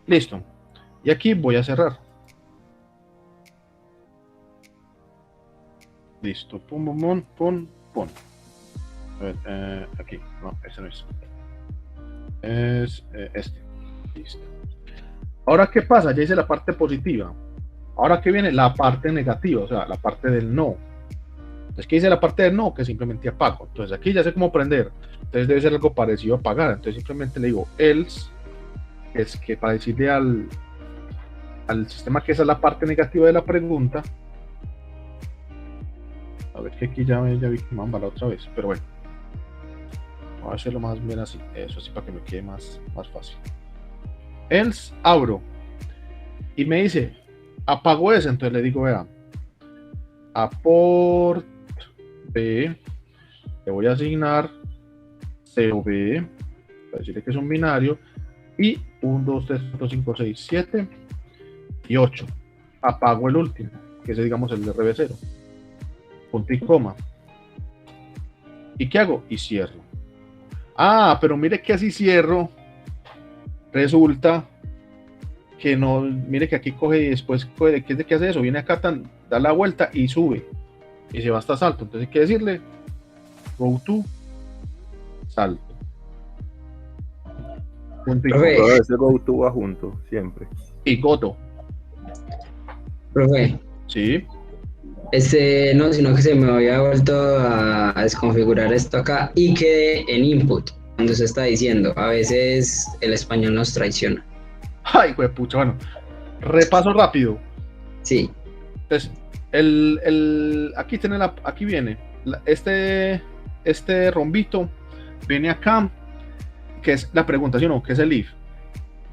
Listo. Y aquí voy a cerrar. Listo. Pum. A ver, aquí. No, ese no es. Es este. Listo. Ahora, ¿qué pasa? Ya hice la parte positiva. Ahora que viene la parte negativa, o sea, la parte del no. Entonces, ¿qué dice la parte del no? Que simplemente apago. Entonces, aquí ya sé cómo prender. Entonces, debe ser algo parecido a apagar. Entonces, simplemente le digo else, es que para decirle al sistema que esa es la parte negativa de la pregunta. A ver, que aquí ya vi que me han balado otra vez, pero bueno. Voy a hacerlo más bien así. Eso así para que me quede más fácil. Else, abro. Y me dice, apago ese. Entonces le digo, vea, a port B le voy a asignar 0B, para decirle que es un binario, y 1, 2, 3, 4, 5, 6, 7 y 8. Apago el último, que es, digamos, el de RB0. Punto y coma. ¿Y qué hago? Y cierro. Ah, pero mire que así cierro, resulta que no, mire que aquí coge y después coge, ¿qué es de qué hace eso? Viene acá, da la vuelta y sube, y se va hasta salto. Entonces hay que decirle go to salto. Punto y Profe. Todo ese go to va junto, siempre. Y goto. Profe, Sí. no, sino que se me había vuelto a desconfigurar esto acá y quedé en input, cuando se está diciendo. A veces el español nos traiciona. Ay, güey, pucha, bueno. Repaso rápido. Sí, Entonces, aquí tiene aquí viene. Este rombito viene acá, que es la pregunta, ¿sí o no? Que es el if.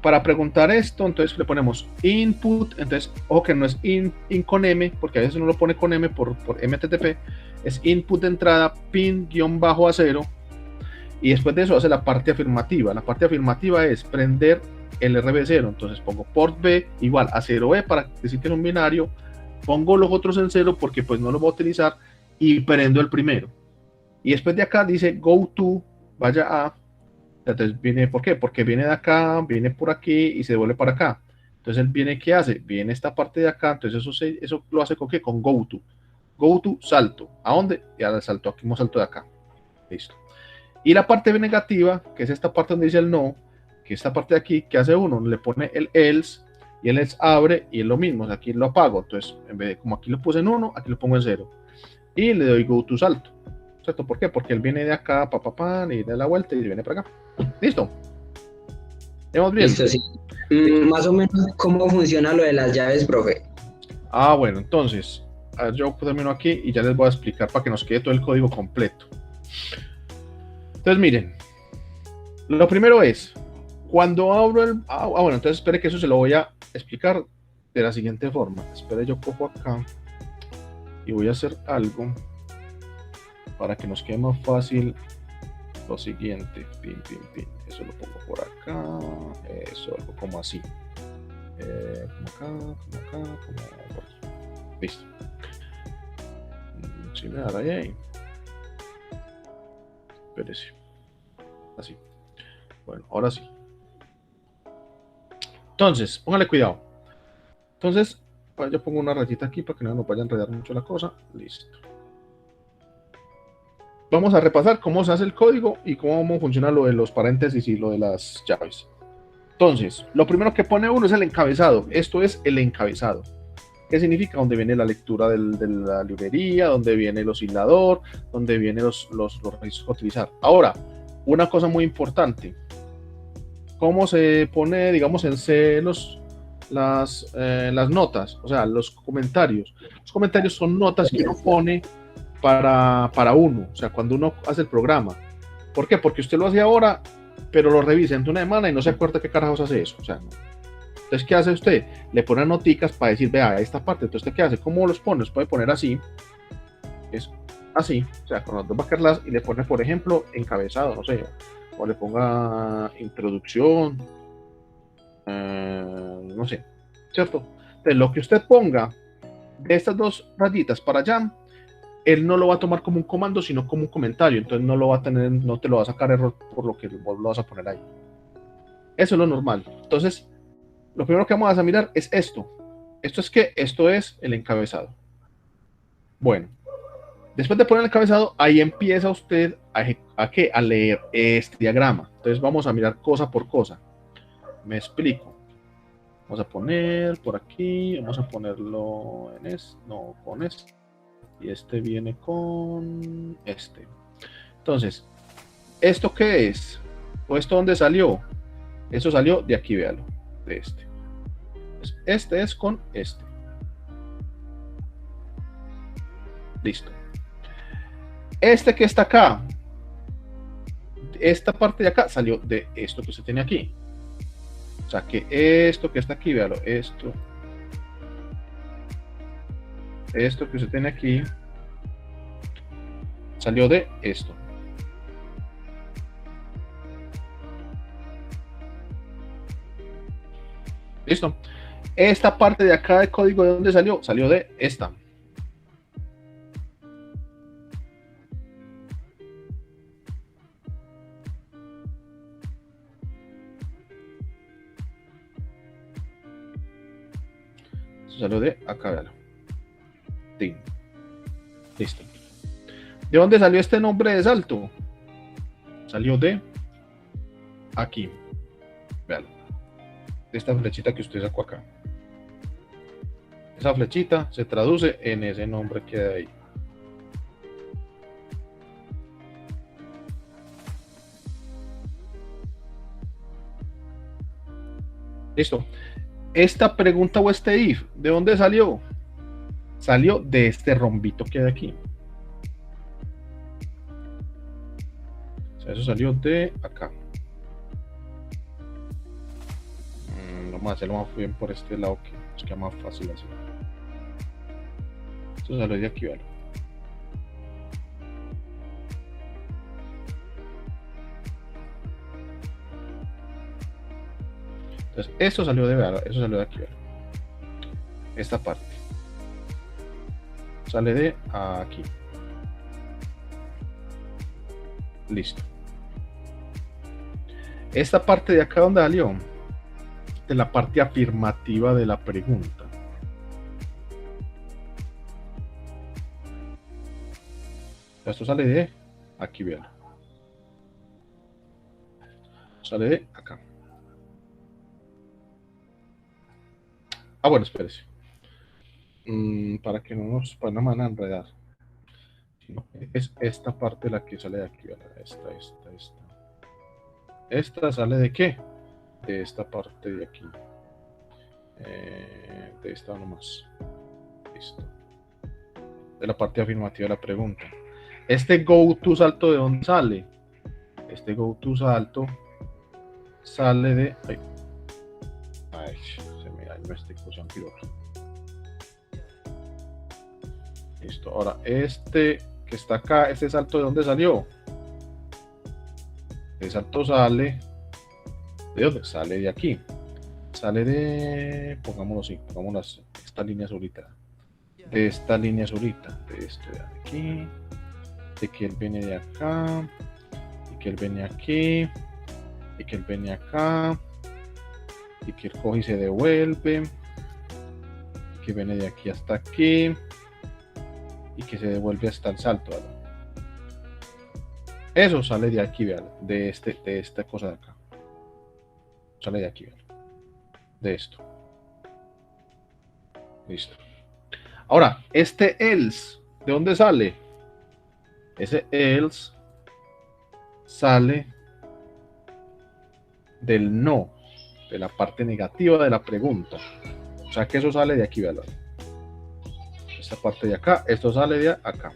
Para preguntar esto, entonces le ponemos input, entonces, ojo que no es in con M, porque a veces uno lo pone con M por MTTP, es input de entrada, pin-A0, y después de eso hace la parte afirmativa. La parte afirmativa es prender el RB0, entonces pongo port B igual a 0E para decir que es un binario, pongo los otros en 0 porque pues no los voy a utilizar, y prendo el primero. Y después de acá dice go to, vaya a. Entonces viene, ¿por qué? Porque viene de acá, viene por aquí y se devuelve para acá. Entonces él viene, ¿qué hace? Viene esta parte de acá, entonces eso lo hace con ¿qué? Con go to. Go to, salto. ¿A dónde? Ya el salto, aquí un salto de acá. Listo. Y la parte negativa, que es esta parte donde dice el no, que esta parte de aquí, ¿qué hace uno? Le pone el else, y el else abre, y es lo mismo, o sea, aquí lo apago. Entonces, en vez de, como aquí lo puse en 1, aquí lo pongo en 0. Y le doy go to salto. ¿Cierto? ¿Por qué? Porque él viene de acá, y da la vuelta y viene para acá. Listo. ¿Vemos bien? listo, sí. Más o menos, ¿cómo funciona lo de las llaves, profe? Ah, bueno, entonces, yo termino aquí y ya les voy a explicar para que nos quede todo el código completo. Entonces, miren, lo primero es, cuando abro el... bueno, entonces espere que eso se lo voy a explicar de la siguiente forma. Espere, yo cojo acá y voy a hacer algo para que nos quede más fácil lo siguiente. Pin. Eso lo pongo por acá. Eso, algo como así. Como acá, como por aquí. Listo. Sí, me dará ahí. Espérese. Así. Bueno, ahora sí. Entonces, póngale cuidado. Entonces, yo pongo una rayita aquí para que no nos vaya a enredar mucho la cosa. Listo. Vamos a repasar cómo se hace el código y cómo funciona lo de los paréntesis y lo de las llaves. Entonces, lo primero que pone uno es el encabezado. Esto es el encabezado. ¿Qué significa? Donde viene la lectura de la librería, donde viene el oscilador, donde vienen los registros a utilizar. Ahora, una cosa muy importante. ¿Cómo se pone, digamos, en C las notas? O sea, los comentarios. Los comentarios son notas que uno pone para uno, o sea, cuando uno hace el programa. ¿Por qué? Porque usted lo hace ahora, pero lo revisa en una semana y no se acuerda qué carajos hace eso. O sea, no. Entonces, ¿qué hace usted? Le pone noticas para decir, vea, esta parte. Entonces, ¿usted qué hace? ¿Cómo los pone? Los puede poner así. Es así, o sea, con las dos barras y le pone, por ejemplo, encabezado, no sé, o le ponga introducción, no sé, ¿cierto? Entonces, lo que usted ponga de estas dos rayitas para allá, él no lo va a tomar como un comando, sino como un comentario. Entonces no lo va a tener, no te lo va a sacar error por lo que vos lo vas a poner ahí. Eso es lo normal. Entonces, lo primero que vamos a mirar es esto. ¿Esto es qué? Esto es el encabezado. Bueno, después de poner el encabezado, ahí empieza usted a leer este diagrama. Entonces vamos a mirar cosa por cosa. Me explico. Vamos a poner por aquí, vamos a ponerlo en esto, no, con esto. Y este viene con este. Entonces, ¿esto qué es? ¿O esto dónde salió? Eso salió de aquí, véalo. De este. Entonces, este es con este. Listo. Este que está acá. Esta parte de acá salió de esto que usted tiene aquí. O sea que esto que está aquí, véalo. Esto que usted tiene aquí salió de esto. Listo. Esta parte de acá de código, ¿de dónde salió? Salió de esta. salió de acá, véalo. Tin. Listo. ¿De dónde salió este nombre de salto? Salió de aquí. Véalo. De esta flechita que usted sacó acá. Esa flechita se traduce en ese nombre que hay ahí. Listo. Esta pregunta o este if, ¿de dónde salió? Salió de este rombito que hay aquí. O sea, eso salió de acá. Vamos a hacerlo más bien por este lado, que nos queda más fácil así. Eso salió de aquí, ¿vale? Entonces, eso salió de aquí, ¿vale? Esta parte sale de aquí. Listo. Esta parte de acá, ¿dónde salió? De la parte afirmativa de la pregunta. Esto sale de aquí, vean. Sale de acá. Ah, bueno, espérese. Para que no nos van a enredar. Es esta parte la que sale de aquí, ¿verdad? Esta. ¿Esta sale de qué? De esta parte de aquí. De esta nomás. Listo. De la parte afirmativa de la pregunta. Este go to salto, ¿de dónde sale? Este go to salto sale de... Ay, se me da este cosa anterior. Listo. Ahora, este que está acá, este salto, ¿de dónde salió? El salto sale... ¿De dónde? Sale de aquí. Sale de... Pongámoslo así, pongamos esta línea azulita. De esta línea azulita. De esto de aquí. De que él viene de acá. Y que él viene aquí. Y que él viene acá. Y que él coge y se devuelve. Y que viene de aquí hasta aquí. Y que se devuelve hasta el salto, ¿verdad? Eso sale de aquí, vean, de esta cosa de acá. Sale de aquí, vean. De esto. Listo. Ahora, este else, ¿de dónde sale? Ese else sale del no, de la parte negativa de la pregunta. O sea que eso sale de aquí, vean. Esta parte de acá, esto sale de acá.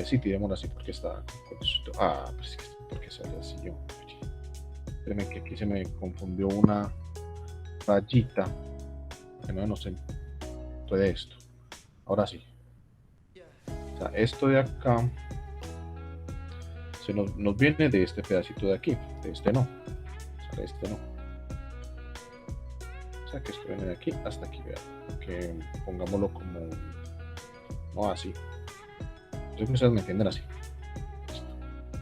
Sí, tirémoslo así porque está. Pues porque sale así yo. Espérenme que aquí se me confundió una rayita. Que no sé. De esto. Ahora sí. O sea, esto de acá se nos viene de este pedacito de aquí. De este no. O sea, de este no. O sea, que esto viene de aquí hasta aquí. Vean. Que pongámoslo como. No así. Yo creo que ustedes me entienden así.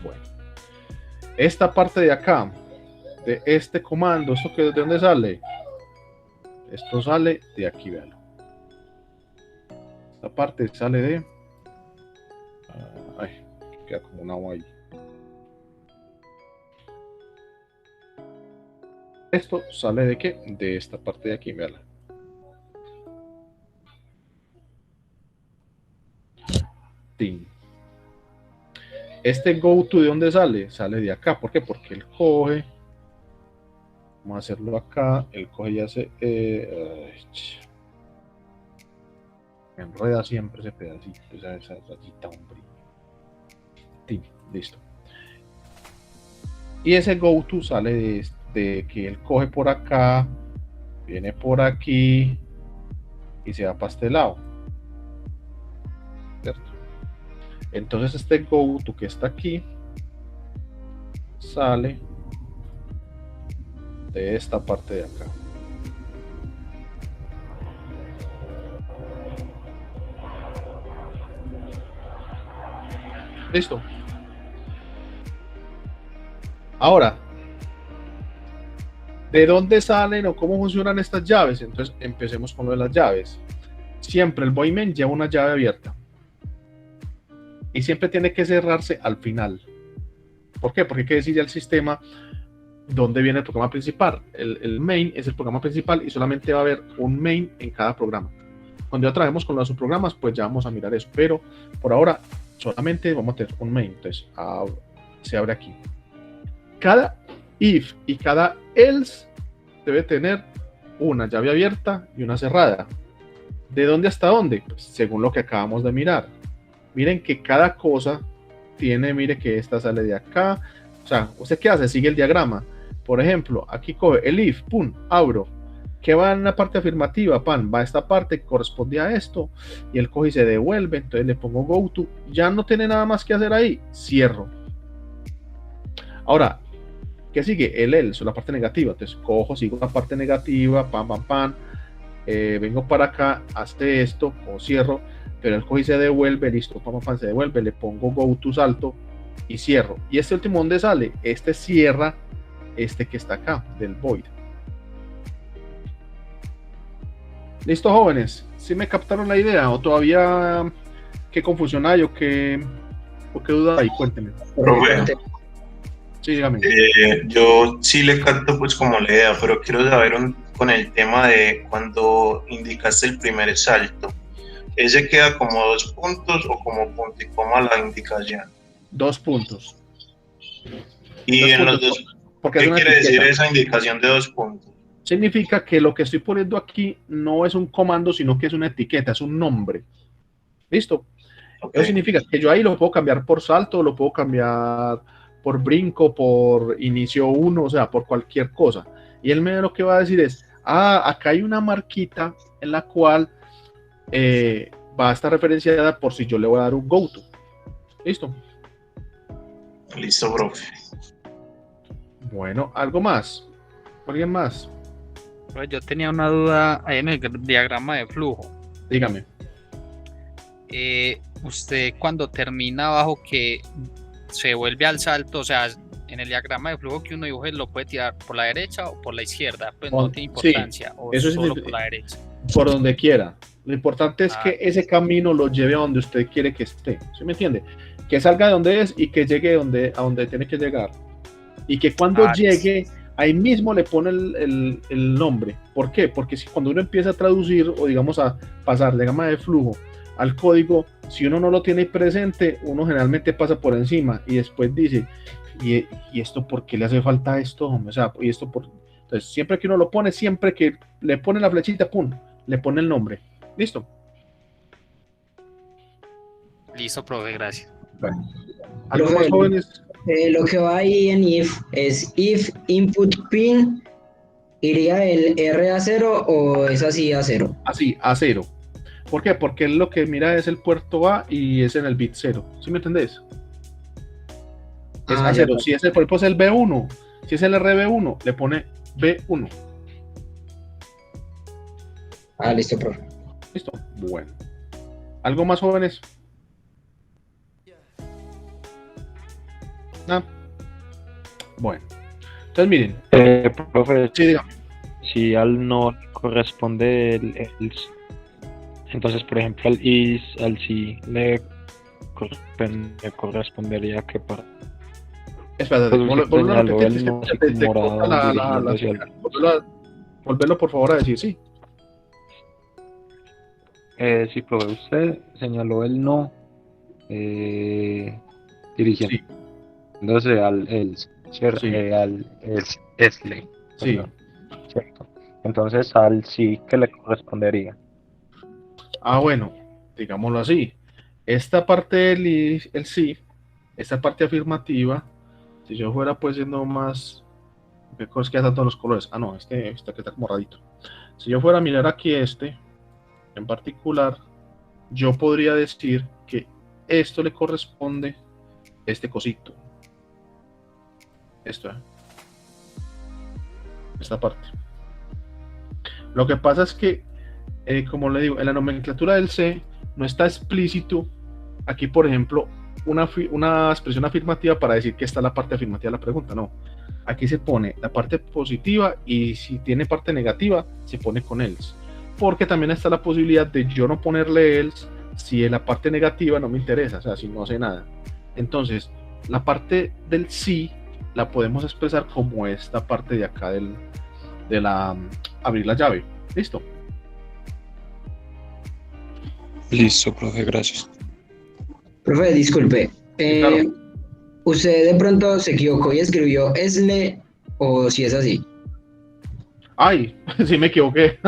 Bueno. Esta parte de acá. De este comando. ¿Esto que de dónde sale? Esto sale de aquí, vean. Esta parte sale de... ay, queda como un agua ahí. Esto sale de qué? De esta parte de aquí, vean. Este go to, ¿de dónde sale? Sale de acá. ¿Por qué? Porque él coge. Vamos a hacerlo acá. Él coge y hace. Me enreda siempre ese pedacito. Esa rayita, hombre. Listo. Y ese go to sale de que él coge por acá. Viene por aquí. Y se va para este lado. ¿Cierto? Entonces este go to que está aquí sale de esta parte de acá. Listo. ¿De dónde salen o cómo funcionan estas llaves? Entonces empecemos con lo de las llaves. Siempre el void main lleva una llave abierta y siempre tiene que cerrarse al final. ¿Por qué? Porque hay que decirle al sistema dónde viene el programa principal. El main es el programa principal y solamente va a haber un main en cada programa. Cuando ya trabajemos con los subprogramas, pues ya vamos a mirar eso, pero por ahora solamente vamos a tener un main. Entonces se abre aquí. Cada if y cada else debe tener una llave abierta y una cerrada. ¿De dónde hasta dónde? Pues según lo que acabamos de mirar. Miren que cada cosa tiene, mire que esta sale de acá. O sea, ¿usted qué hace? Sigue el diagrama. Por ejemplo, aquí coge el if, pum, abro. ¿Qué va en la parte afirmativa? Pan, va a esta parte que corresponde a esto. Y él coge y se devuelve. Entonces le pongo go to. Ya no tiene nada más que hacer ahí. Cierro. Ahora, ¿qué sigue? El else, la parte negativa. Entonces cojo, sigo la parte negativa, pam, pam, pam. Vengo para acá, hace esto, o cierro, pero el coge y se devuelve, listo, pam, pam, pam, se devuelve, le pongo go to salto y cierro. Y este último, ¿dónde sale? Este cierra este que está acá, del void. ¿Listo, jóvenes? ¿Sí me captaron la idea? ¿O todavía qué confusión hay o qué duda hay? Cuéntenme. Profe, Sí, dígame. yo sí le capto pues como la idea, pero quiero saber con el tema de cuando indicaste el primer salto. ¿Ese queda como 2 puntos o como punto y coma la indicación? 2 puntos. Y 2 en puntos, los dos, porque ¿qué es una quiere decir etiqueta. esa indicación de 2 puntos? Significa que lo que estoy poniendo aquí no es un comando, sino que es una etiqueta, es un nombre. ¿Listo? Okay. Eso significa que yo ahí lo puedo cambiar por salto, lo puedo cambiar por brinco, por inicio 1, o sea, por cualquier cosa. Y él me lo que va a decir es, acá hay una marquita en la cual va a estar referenciada por si yo le voy a dar un go to. ¿Listo? Listo, profe. Bueno, ¿algo más? ¿Alguien más? Pues yo tenía una duda ahí en el diagrama de flujo. Dígame. Usted cuando termina abajo que se vuelve al salto, o sea, en el diagrama de flujo que uno dibuje lo puede tirar por la derecha o por la izquierda, pues no tiene importancia, sí, o eso solo es por la derecha. Por donde quiera. Lo importante es que ese camino lo lleve a donde usted quiere que esté. ¿Sí me entiende? Que salga de donde es y que llegue a donde tiene que llegar. Y que cuando llegue, ahí mismo le pone el nombre. ¿Por qué? Porque si cuando uno empieza a traducir o digamos a pasar de gama de flujo al código, si uno no lo tiene presente, uno generalmente pasa por encima y después dice, ¿y esto por qué le hace falta esto? O sea, ¿y esto por...? Entonces, siempre que uno lo pone, siempre que le pone la flechita, pum, le pone el nombre. ¿Listo? Listo, profe, gracias. Bueno. ¿Algo más, jóvenes? Lo que va ahí en if es if input pin, ¿iría el R a 0 o es así a 0? Así, a 0. ¿Por qué? Porque él lo que mira es el puerto A y es en el bit 0. ¿Sí me entendés? Es a 0. Si es el, por ejemplo, es el B1, si es el RB1, le pone B1. Listo, profe. Listo. Bueno. ¿Algo más, jóvenes? ¿No? Bueno. Entonces, miren. Profe, sí, dígame. Si al no corresponde el entonces, por ejemplo, al is, al sí le correspondería que para... Espérate, volverlo por favor a decir, sí. Sí, profe, usted señaló el no dirigiéndose al else, ¿cierto? Sí. Al esle. Sí. ¿Cierto? Entonces, al sí, ¿qué le correspondería? Bueno, digámoslo así. Esta parte del el sí, esta parte afirmativa, si yo fuera pues siendo más, ¿qué cosas que hacen todos los colores? No, este que está como radito. Si yo fuera a mirar aquí en particular, yo podría decir que esto le corresponde este cosito. Esto, esta parte. Lo que pasa es que, como le digo, en la nomenclatura del C no está explícito aquí, por ejemplo, una expresión afirmativa para decir que está la parte afirmativa de la pregunta, no. Aquí se pone la parte positiva y si tiene parte negativa, se pone con else. Porque también está la posibilidad de yo no ponerle else si la parte negativa no me interesa, o sea, si no hace nada. Entonces, la parte del sí la podemos expresar como esta parte de acá de la abrir la llave. ¿Listo? Listo, profe, gracias. Profe, disculpe. Claro. ¿Usted de pronto se equivocó y escribió esle o si es así? ¡Ay! Sí me equivoqué.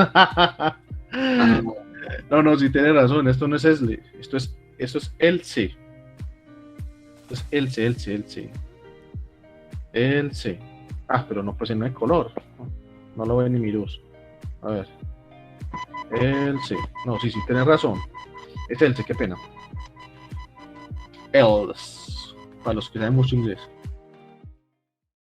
No, sí tiene razón. Esto no es esle. Esto es else. Esto es else. Else. Ah, pero no, pues no hay color. No lo ve ni mi luz. A ver. Else. No, sí, tiene razón. Es else, qué pena. Else. Para los que saben mucho inglés.